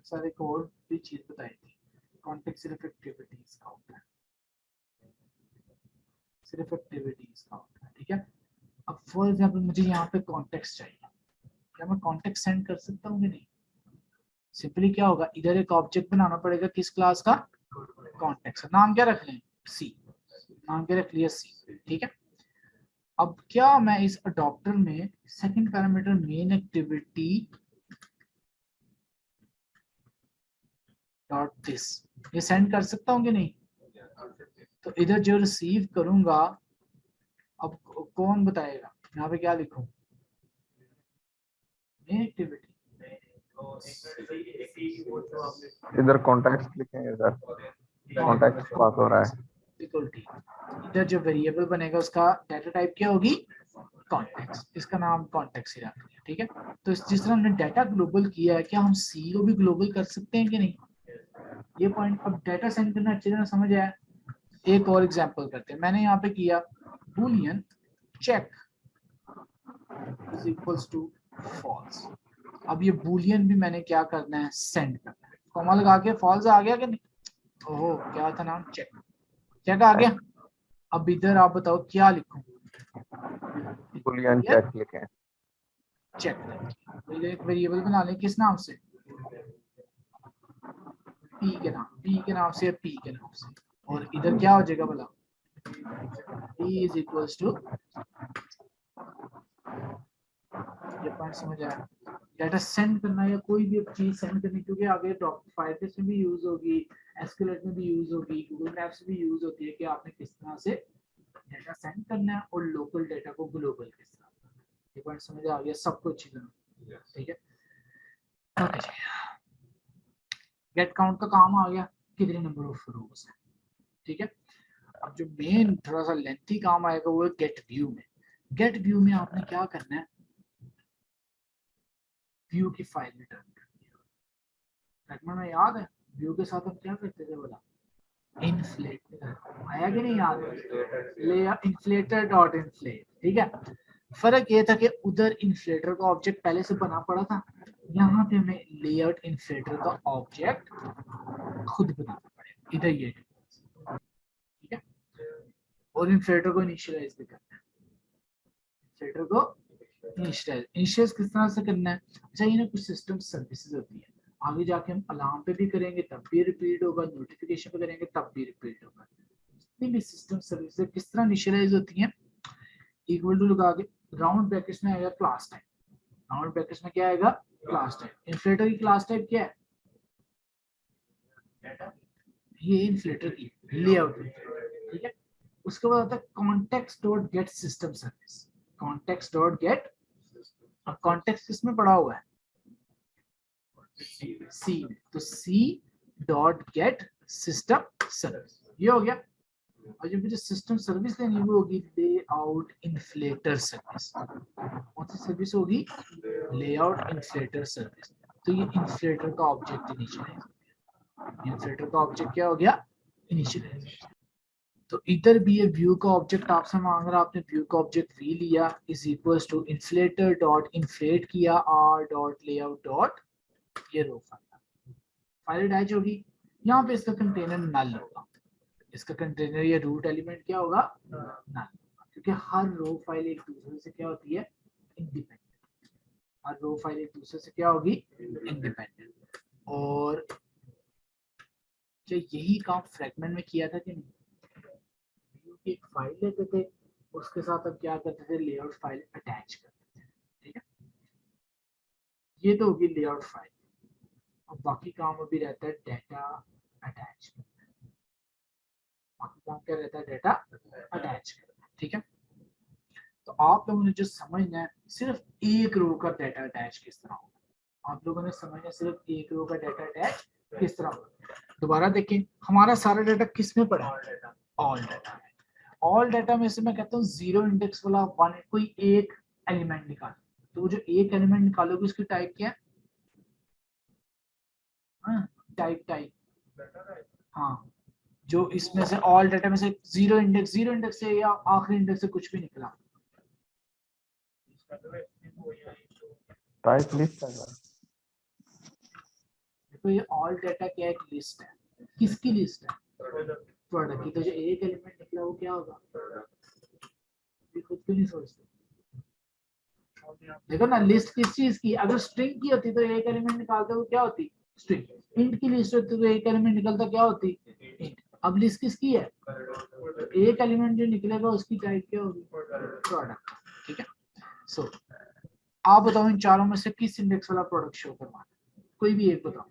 सारे कोड भी चीज बताई थी, कॉन्टेक्स्ट सिर्फ एक्टिविटीज का होता है, सिर्फ एक्टिविटीज का होता है। ठीक है, अब फॉर एग्जांपल मुझे यहाँ पे कॉन्टेक्स्ट चाहिए, क्या मैं कॉन्टेक्स्ट सेंड कर सकता हूँ कि नहीं। सिंपली क्या होगा, इधर एक ऑब्जेक्ट बनाना पड़ेगा किस क्लास का, कॉन्टेक्स्ट। नाम क्या रख लें, सी, नाम क्या रख लिया, सी। ठीक है, अब क्या मैं इस अडॉप्टर में second parameter main activity dot this ये सेंड कर सकता हूँ कि नहीं। तो इधर जो रिसीव करूंगा, अब कौन बताएगा, यहाँ पे क्या लिखूं, मेन एक्टिविटी, इधर कॉन्टेक्स्ट लिखें, इधर कॉन्टेक्स्ट पास हो रहा है। बिल्कुल ठीक, इधर जो वेरिएबल बनेगा उसका डाटा टाइप क्या होगी, कॉन्टेक्स्ट, इसका नाम कॉन्टेक्स्ट ही रख दिया। ठीक है, तो जिस तरह हमने डाटा ग्लोबल किया है, क्या हम सी को भी ग्लोबल कर सकते हैं कि नहीं, ये पॉइंट। अब डाटा सेंड करना अच्छी तरह समझ आया। एक और एग्जांपल करते हैं, मैंने यहाँ पे किया Boolean check is equals to false. अब ये बूलियन भी मैंने क्या करना है, सेंड करना है, कॉमा लगा के फॉल्स आ गया कि नहीं, ओहो क्या था नाम, चेक, चेक आ गया। अब इधर आप बताओ क्या लिखूं, बुलियन चेक लिखें, चेक, एक वेरिएबल बना लें किस नाम से, पी के नाम, पी के नाम से, पी के नाम से, और इधर क्या हो जाएगा भला, p इज इक्वल्स टू, ये पॉइंट समझ आया। डाटा सेंड करना या कोई भी चीज सेंड करनी, क्योंकि आगे फायरबेस में भी यूज होगी, एसक्यूएल में भी यूज होगी, गूगल मैप्स भी यूज होती है कि आपने किस तरह से डाटा सेंड करना है और लोकल डाटा को ग्लोबल किस तरह। ये पॉइंट समझ आ गया सबको अच्छी तरह। ठीक है, ओके जी, गेट काउंट का काम आ गया, कितने नंबर ऑफ रोज है। ठीक है, अब जो मेन थोड़ा सा लेंथी काम आएगा वो है गेट व्यू में। गेट व्यू में आपने क्या करना है, व्यू की फाइल रिटर्न करनी है। फ्रैगमेंट में याद है व्यू के साथ हम क्या करते थे बोला, इन्फ्लेट, आया कि नहीं याद, लेयर इन्फ्लेटर डॉट इन्फ्लेट। ठीक है, फर्क ये था कि उधर इन्फ्लेटर का ऑब्जेक्ट पहले से बना पड़ा था, यहाँ पे हमें लेआउट इन्फ्लेटर का ऑब्जेक्ट खुद बनाना पड़ेगा, इधर ये। ठीक है, और इन्फ्लेटर को इनिशियलाइज भी करना है, इन्फ्लेटर को इनिशियलाइज किस तरह से करना है। अच्छा, ये ना कुछ सिस्टम सर्विसेज होती है, आगे जाके हम अलार्म पे भी करेंगे तब भी रिपीट होगा, नोटिफिकेशन पे करेंगे तब भी रिपीट होगा। जितनी भी सिस्टम सर्विसेज किस तरह इनिशियलाइज होती हैं, इक्वल टू लगा के राउंड ब्रैकेट्स में आएगा क्लास टाइप, राउंड ब्रैकेट्स में क्या आएगा, क्लास टाइप। इन्फ्लेटर की क्लास टाइप क्या है, ये इन्फ्लेटर की लेआउट। ठीक है, उसके बाद आता है context dot get system service, context dot get, और कॉन्टेक्स्ट किसमें पड़ा हुआ है, सी, तो C dot get system service, ये हो गया। और जो मुझे सिस्टम सर्विस लेनी वो होगी लेआउट इन्फ्लेटर सर्विस। कौन सी सर्विस होगी, लेआउट इन्फ्लेटर सर्विस। तो ये इन्फ्लेटर का ऑब्जेक्ट इनिशियलाइज हो गया, इन्फ्लेटर का ऑब्जेक्ट क्या हो गया, इनिशियलाइज। तो इधर भी ये व्यू का ऑब्जेक्ट आपसे मांग रहा, आपने व्यू का ऑब्जेक्ट वी लिया, is equals to inflater dot inflate किया, आर डॉट लेआउट डॉट, ये रो फाइल अटैच होगी। यहाँ पे इसका कंटेनर नल होगा, इसका कंटेनर या रूट एलिमेंट क्या होगा, नल, क्योंकि हर रो फाइल एक दूसरे से क्या होती है, इंडिपेंडेंट। और रो फाइल एक दूसरे से क्या होगी, इंडिपेंडेंट। और क्या यही काम फ्रैगमेंट में किया था कि नहीं, एक फाइल लेते थे उसके साथ अब क्या करते थे, लेआउट फाइल अटैच करते थे, ठीक है। ये तो होगी लेआउट फाइल। अब बाकी काम अभी रहता है डेटा अटैच करना, बाकी काम क्या रहता है, डेटा अटैच करना, ठीक है। तो आप लोगों ने जो समझना है सिर्फ एक रो का डेटा अटैच किस तरह होगा, आप लोगों ने समझना सिर्फ एक रो का डेटा अटैच किस तरह होगा। दोबारा देखें, हमारा सारा डेटा किस में पड़ा है, ऑल डेटा है। ऑल डाटा में से मैं कहता हूँ जीरो इंडेक्स वाला वन कोई एक एलिमेंट निकाल, तो वो जो एक एलिमेंट निकालोगे उसकी टाइप क्या है, टाइप, हाँ, जो इसमें से ऑल डाटा में से जीरो इंडेक्स से या आखिरी इंडेक्स से कुछ भी निकला, टाइप लिस्ट है। देखो ये ऑल डाटा क्या एक लिस्ट है, किसकी लिस्ट है, प्रोडक्ट की। तो जो एक एलिमेंट निकला वो क्या होगा, ये खुद भी नहीं सोचते। देखो ना, लिस्ट किस चीज की, अगर स्ट्रिंग की होती तो एक एलिमेंट निकालते वो क्या होती, स्ट्रिंग। इंट की लिस्ट होती तो एक एलिमेंट निकलता क्या होती, इंट। अब लिस्ट किसकी है, एक एलिमेंट जो निकलेगा उसकी टाइप क्या होगी, प्रोडक्ट, ठीक है। सो आप बताओ इन चारों में से किस इंडेक्स वाला प्रोडक्ट शो करवाना, कोई भी एक बताओ,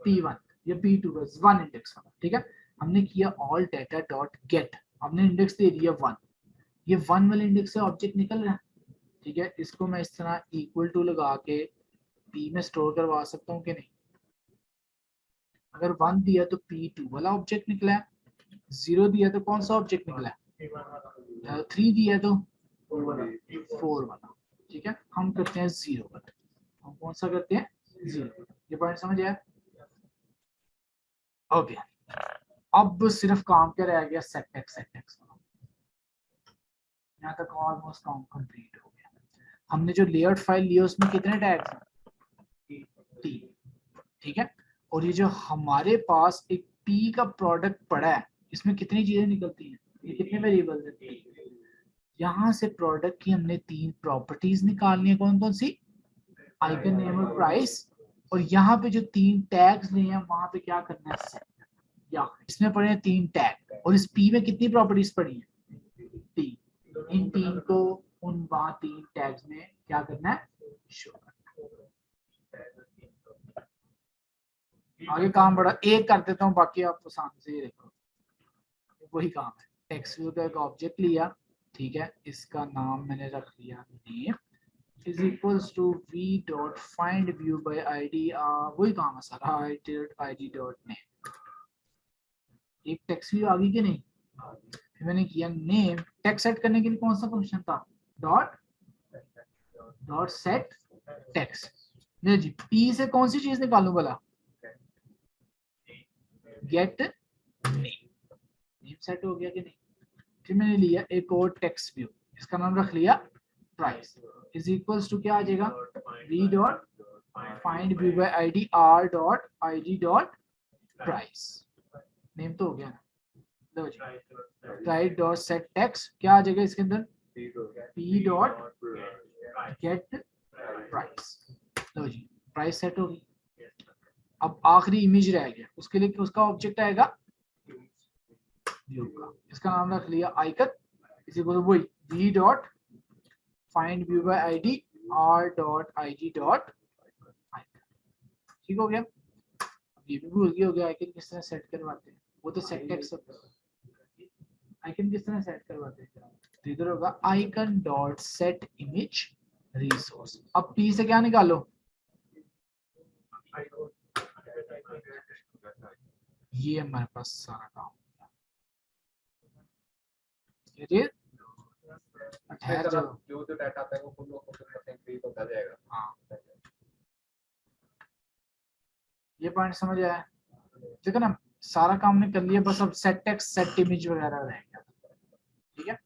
P1 या P2 बस वन इंडेक्स वाला, ठीक है। हमने किया ऑल डाटा डॉट गेट, हमने इंडेक्स दे दिया वन, ये वन वाले इंडेक्स से ऑब्जेक्ट निकल रहा है, ठीक है। इसको मैं इस तरह इक्वल टू लगा के P में स्टोर करवा सकता हूँ कि नहीं, अगर वन दिया तो P2 वाला ऑब्जेक्ट निकला है, जीरो दिया तो कौन सा ऑब्जेक्ट निकला है, थ्री दिया तो फोर वाला, ठीक है। हम करते हैं जीरो वाला, हम कौन सा करते हैं, जीरो। ये पॉइंट समझ आया, ओके। अब सिर्फ काम क्या रह गया, सेट टेक्स्ट, यहाँ तक ऑलमोस्ट काम कंप्लीट हो गया। हमने जो लेआउट फाइल ली उसमें कितने टैग्स हैं, तीन, ठीक है। और ये जो हमारे पास एक पी का प्रोडक्ट पड़ा है इसमें कितनी चीजें निकलती हैं, ये कितने वेरिएबल्स हैं, यहाँ से प्रोडक्ट की हमने तीन प्रॉपर्टीज निकालनी है, कौन कौन सी, आइकन, नेम और प्राइस। और यहाँ पे जो तीन टैग्स लिए हैं वहां पे क्या करना है, सेट। या इसमें पड़े हैं तीन टैग, और इस पी में कितनी प्रॉपर्टीज पड़ी हैं, तीन। इन तीन को उन वहां तीन टैग्स में क्या करना है, शो करना है। आगे काम बड़ा एक कर देता हूँ, बाकी आप आसान से ही देखो, वही काम है। टेक्स्ट व्यू का एक ऑब्जेक्ट लिया, ठीक है, इसका नाम मैंने रख लिया name is equals to v dot find view by id, वही काम है सारा, id dot name। एक टेक्स्ट व्यू आ गई कि नहीं, फिर मैंने किया नेम, टेक्स्ट सेट करने के लिए कौन सा फंक्शन था, डॉट सेट टेक्स्ट। नहीं जी, p से कौन सी चीज निकालू भला, गेट नेम सेट हो गया कि नहीं। फिर मैंने लिया एक और टेक्स्ट व्यू, इसका नाम रख लिया प्राइस, इज इक्वल्स टू क्या आ जाएगा, v dot find view bye id r dot id dot price. Name तो हो गया ना, लो जी, राइट डॉट सेट टेक्स्ट क्या आ जाएगा इसके अंदर, p डॉट गेट प्राइस। लो जी, प्राइस सेट होगी। अब आखिरी इमेज रह गया, उसके लिए उसका ऑब्जेक्ट आएगा व्यू का, इसका नाम रख लिया आइकन, इसी को वही v dot find view bye ID r dot ig dot icon. ठीक हो गया, ये भी भूल गया हो गया आइकन किस तरह सेट करवाते हैं, वो तो सेट टेक्स्ट आइकन किस तरह सेट करवाते हैं, तो इधर होगा icon dot set image resource. अब p से क्या निकालो, ये हमारे पास सारा काम ये ठहर जाओ, जो जो डाटा आता है वो फुल इंक्रीज होता जाएगा। हाँ, ये पॉइंट समझ आया, देखो ना सारा काम ने कर लिया, बस अब सेट टेक्स्ट सेट इमेज वगैरह रह गया, ठीक है।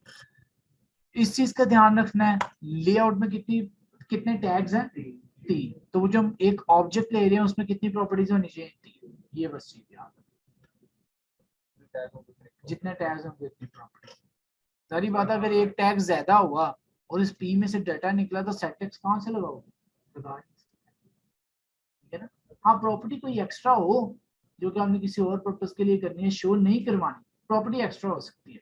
इस चीज का ध्यान रखना है, लेआउट में कितने टैग्स हैं, तीन। तो वो जो हम एक ऑब्जेक्ट ले रहे हैं उसमें कितनी प्रॉपर्टीज होनी चाहिए, तीन। ये बस चीज ध्यान रखना, जितने टैग्स होंगे उतनी प्रॉपर्टी। सारी बात, अगर एक टैग ज्यादा हुआ और इस P में से डाटा निकला तो सेट एक्स कहाँ से लगाओगे, ठीक है ना। हाँ प्रॉपर्टी कोई एक्स्ट्रा हो जो कि हमने किसी और पर्पस के लिए करनी है, शो नहीं करवानी, प्रॉपर्टी एक्स्ट्रा हो सकती है,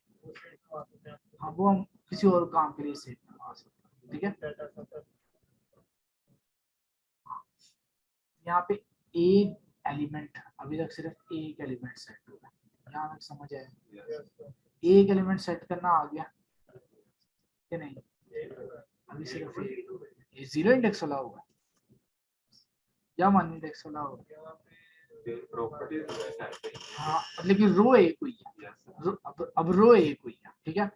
हाँ वो हम किसी और काम के लिए सेव करवा सकते हैं, ठीक है। यहाँ पे एक एलिमेंट, अभी तक सिर्फ एक एलिमेंट सेट हुआ, यहाँ तक समझ आया, एक एलिमेंट सेट करना आ गया कि नहीं, अभी सिर्फ ये जीरो इंडेक्स वाला होगा या वन इंडेक्स वाला होगा, हाँ लेकिन रो एक हुई है, अब रो एक हुई है, ठीक है।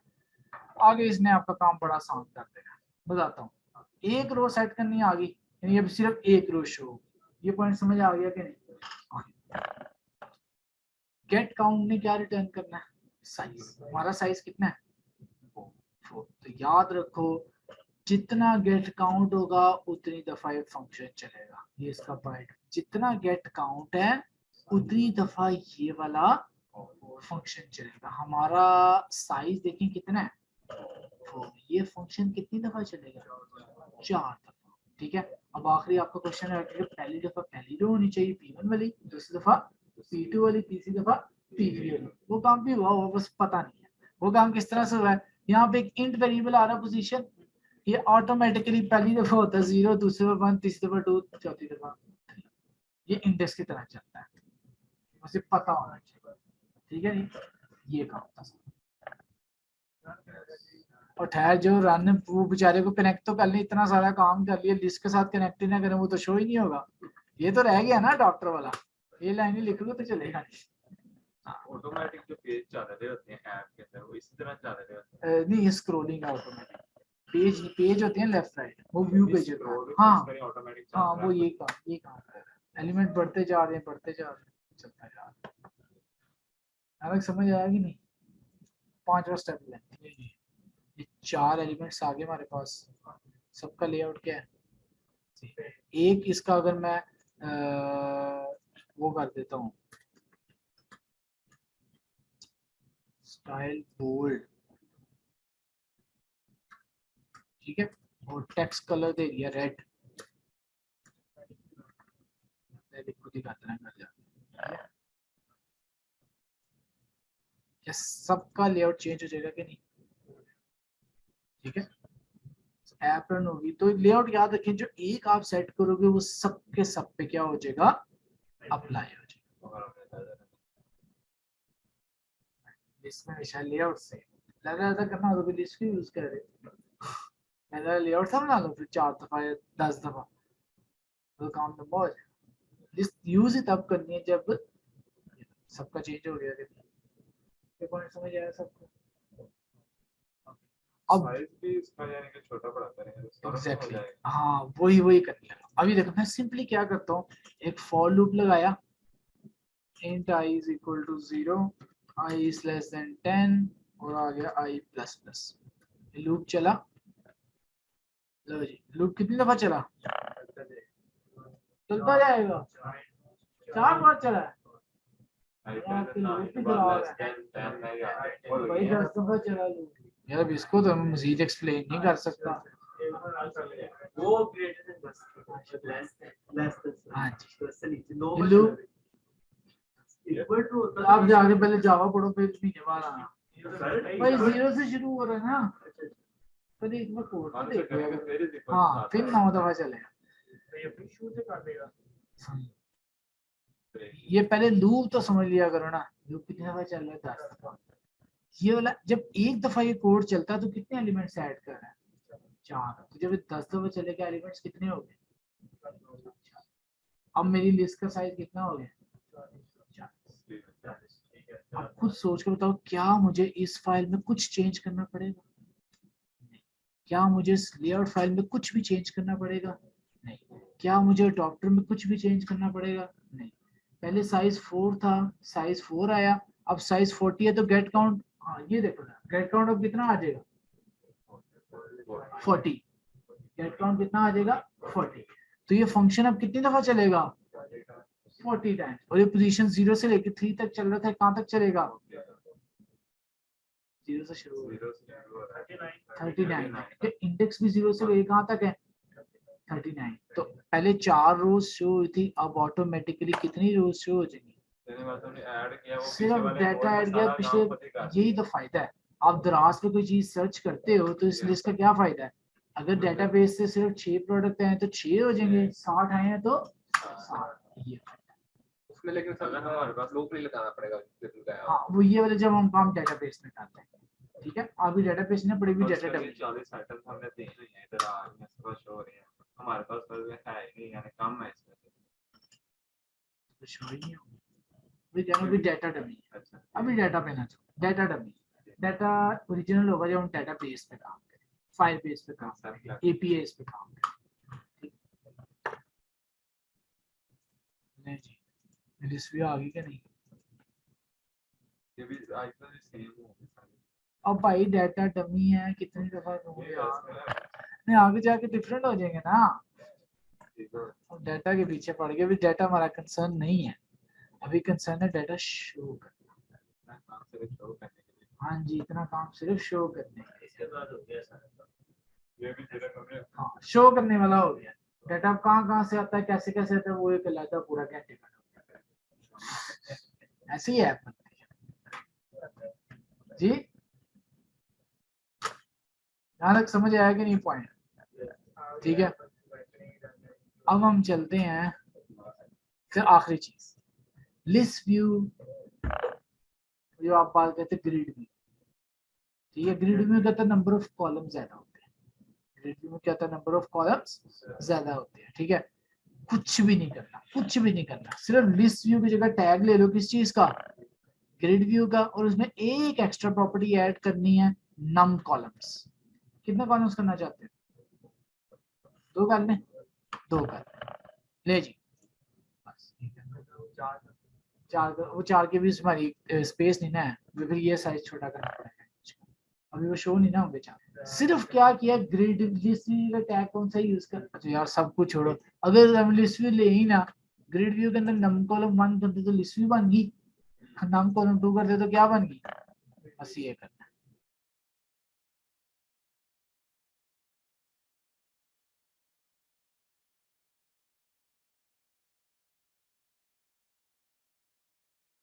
आगे इसने आपका काम बड़ा आसान कर देगा, बताता हूँ। एक रो सेट करनी आ गई, यानी अब सिर्फ एक रो शो होगी, ये पॉइंट समझ आ गया कि नहीं। गेट काउंट ने क्या रिटर्न करना है, साइज, हमारा साइज कितना है 4, तो याद रखो जितना गेट काउंट होगा उतनी दफा ये फंक्शन चलेगा, ये इसका पॉइंट, जितना गेट काउंट है उतनी दफा ये वाला फंक्शन चलेगा। हमारा साइज देखें कितना है 4, ये फंक्शन कितनी दफा चलेगा 4 दफा, ठीक है। अब आखिरी आपका क्वेश्चन है कि पहली दफा पहली रो होनी चाहिए P1 वाली, दूसरी दफा P2 वाली, तीसरी दफा P3 वाली, वो काम भी हुआ होगा बस पता नहीं है वो काम किस तरह से हुआ है। यहाँ पे एक इंट वेरिएबल आ रहा पोजीशन, ये ऑटोमेटिकली पहली दफा होता है 0, दूसरी दफा 1, तीसरी दफा 2, चौथी दफा 3, ये इंडेक्स की तरह चलता है, मुझे पता होना चाहिए, ठीक है नहीं ये काम था। और ठहर जो रन वो बेचारे को कनेक्ट तो कर ले, इतना सारा काम कर लिया, लिस्ट के साथ कनेक्ट ही ना करें वो तो शो ही नहीं होगा, ये तो रह गया ना डॉक्टर वाला, ये लाइन ही लिखोगे तो चलेगा नहीं। ऑटोमेटिक जो पेज चल रहे होते हैं ऐप के अंदर वो इसी तरह चल रहे होते हैं, नहीं ये स्क्रॉलिंग ऑटोमेटिक, पेज पेज होते हैं लेफ्ट राइट, वो व्यू पेज होता है, हाँ ऑटोमेटिक हाँ वो ये काम कर रहा है, एलिमेंट बढ़ते जा रहे हैं बढ़ते जा रहे हैं, चलता जा रहा है, अलग समझ आया कि नहीं। 5वां स्टेप लेते हैं, ये 4 एलिमेंट्स आगे हमारे पास, सबका लेआउट क्या है, एक इसका अगर मैं वो कर देता हूँ स्टाइल बोल्ड, ठीक है, और टेक्स्ट कलर दे दिया रेड, खुद ही करते हैं, क्या सबका लेआउट चेंज हो जाएगा कि नहीं, ठीक है। ऐप रन होगी तो लेआउट याद रखें, जो एक आप सेट करोगे वो सबके सब पे क्या हो जाएगा अप्लाई हो जाएगा, लिस्ट में हमेशा लेआउट से लगा करना हो तो लिस्ट भी यूज कर रहे, पहले लेआउट सब बना लो फिर 4 दफा या 10 दफा तो काम लंबा हो जाएगा, लिस्ट यूज ही तब करनी है जब सबका चेंज हो गया, ये पॉइंट समझ आया सबको। अब साइज भी इसका यानी कि छोटा बड़ा करेंगे एग्जैक्टली हाँ वही करनी है। अभी देखो मैं सिंपली क्या करता हूँ, एक फॉर लूप लगाया, int I is equal to 0, I is less than 10 और आ गया I plus plus, लूप चला, लो जी लूप कितनी दफा चला, चलता जाएगा 4 बार चला है, भाई 10 दफा चला लूप यार, अब इसको तो मैं मजीद एक्सप्लेन नहीं कर सकता, वो ग्रेटर देन लेस देन हाँ जी लूप इक्वल टू होता है, आप जाके पहले जावा पढ़ो फिर महीने बाद आना, भाई 0 से शुरू हो रहा है ना, पहले एक बार कोड तो देखो, हाँ फिर 9 दफा चलेगा, ये फिर शुरू से कर देगा, ये पहले लूप तो समझ लिया करो ना, लूप कितनी दफा चल रहा है 10 दफा, ये वाला जब एक दफा ये कोड चलता है तो कितने एलिमेंट्स ऐड कर रहा है 4, तो जब 10 दफा चलेगा एलिमेंट्स कितने हो गए, अब मेरी लिस्ट का साइज कितना हो गया 4। अब खुद सोच के बताओ क्या मुझे इस फाइल में कुछ चेंज करना पड़ेगा, क्या मुझे इस लेआउट फाइल में कुछ भी चेंज करना पड़ेगा, नहीं। क्या मुझे अडॉप्टर में कुछ भी चेंज करना पड़ेगा, नहीं। पहले साइज 4 था, साइज 4 आया, अब साइज 40 है तो गेट काउंट, हाँ ये देखो ना गेट काउंट अब कितना आ जाएगा 40, गेट काउंट कितना आ जाएगा 40, तो ये फंक्शन अब कितनी दफा चलेगा 40 टाइम्स, और ये पोजीशन 0 से लेकर 3 तक चल रहा था, कहां तक चलेगा जीरो से शुरू हो रहा 0 से शुरू हो रहा है 39 है, इंडेक्स भी जीरो से लेके कहाँ तक है 39। तो पहले 4 रोज शो हुई थी, अब ऑटोमेटिकली कितनी रोज शो हो जाएंगी, यानी बात हमने ऐड किया वो पीछे सिर्फ वाले डाटा कोड में ऐड किया सारा पिछले, काम खुद ही कर यही तो फायदा है। आप दराज पे कोई चीज सर्च करते हो तो इस लिस्ट का क्या फायदा है, अगर डेटाबेस से सिर्फ 6 प्रोडक्ट आए तो 6 हो जाएंगे, 60 आए हैं तो 60, ये फायदा है। उसमें लेकिन सर हमारे पास लूप नहीं लगाना पड़ेगा जितना का है हाँ वो ये वाले जब हम काम डेटाबेस में करते हैं, ठीक है, अभी डेटाबेस ने पड़ी हुई बस डाटा करिए डबल 40 आइटम्स हमने दिए हुए हैं इधर आ रही हैं सब शो हो रही हैं हमारे पास पर है ही नहीं यानी कम है इसमें से शो ही नहीं होगी, अभी क्या अभी डाटा डमी है, अच्छा अभी डाटा पे ना जाओ, डाटा डमी, डाटा ओरिजिनल होगा जब हम डाटा बेस पे काम करें, फाइल बेस पे काम करें, एपीआई पे काम करें। नहीं जी लिस्ट भी आ गई क्या नहीं, ये भी आइटम सेम होंगे सारे अब भाई डाटा डमी है, कितनी दफा कहूंगे यार, नहीं आगे जाके डिफरेंट हो जाएंगे ना, ठीक है अब डाटा के पीछे पड़ गए, अभी डाटा हमारा कंसर्न नहीं है, अभी कंसर्न है डाटा शो करना। मैं काम से शो करने के लिए हाँ जी इतना काम सिर्फ शो करने के लिए, इसके बाद हो गया सारा। ये भी सिर्फ हमने हाँ शो करने वाला हो गया, डाटा कहाँ से आता है, कैसे कैसे आता है, वो एक अलग पूरा घंटे का ऐसी है ऐप बनती है जी। यहाँ तक समझ आया कि नहीं पॉइंट, ठीक है। अब हम चलते हैं फिर आखिरी चीज, लिस्ट व्यू, जो आप बात करते हैं ग्रिड व्यू, ठीक है। ग्रिड व्यू कहता है नंबर ऑफ कॉलम ज्यादा होते हैं, ग्रिड व्यू में क्या होता है नंबर ऑफ कॉलम्स ज्यादा होते हैं, ठीक है। कुछ भी नहीं करना, कुछ भी नहीं करना, सिर्फ लिस्ट व्यू की जगह टैग ले लो किस चीज का, ग्रिड व्यू का, और उसमें एक एक्स्ट्रा प्रॉपर्टी ऐड करनी है, नम कॉलम्स। कितने कॉलम्स करना चाहते हैं, 2 कर लें, 2 कर ले जी, बस चार वो 4 के भी हमारी स्पेस नहीं ना है, फिर ये साइज छोटा करना पड़ेगा, अभी वो शो नहीं ना होंगे 4। सिर्फ क्या किया ग्रिड लिस्ट का टैग कौन सा यूज कर, अच्छा यार सब कुछ छोड़ो, अगर हम लिस्ट व्यू ले ही ना, ग्रिड व्यू के अंदर नम कॉलम 1 करते तो लिस्ट व्यू बन गई, नम कॉलम 2 करते तो क्या बन गई, बस ये कर,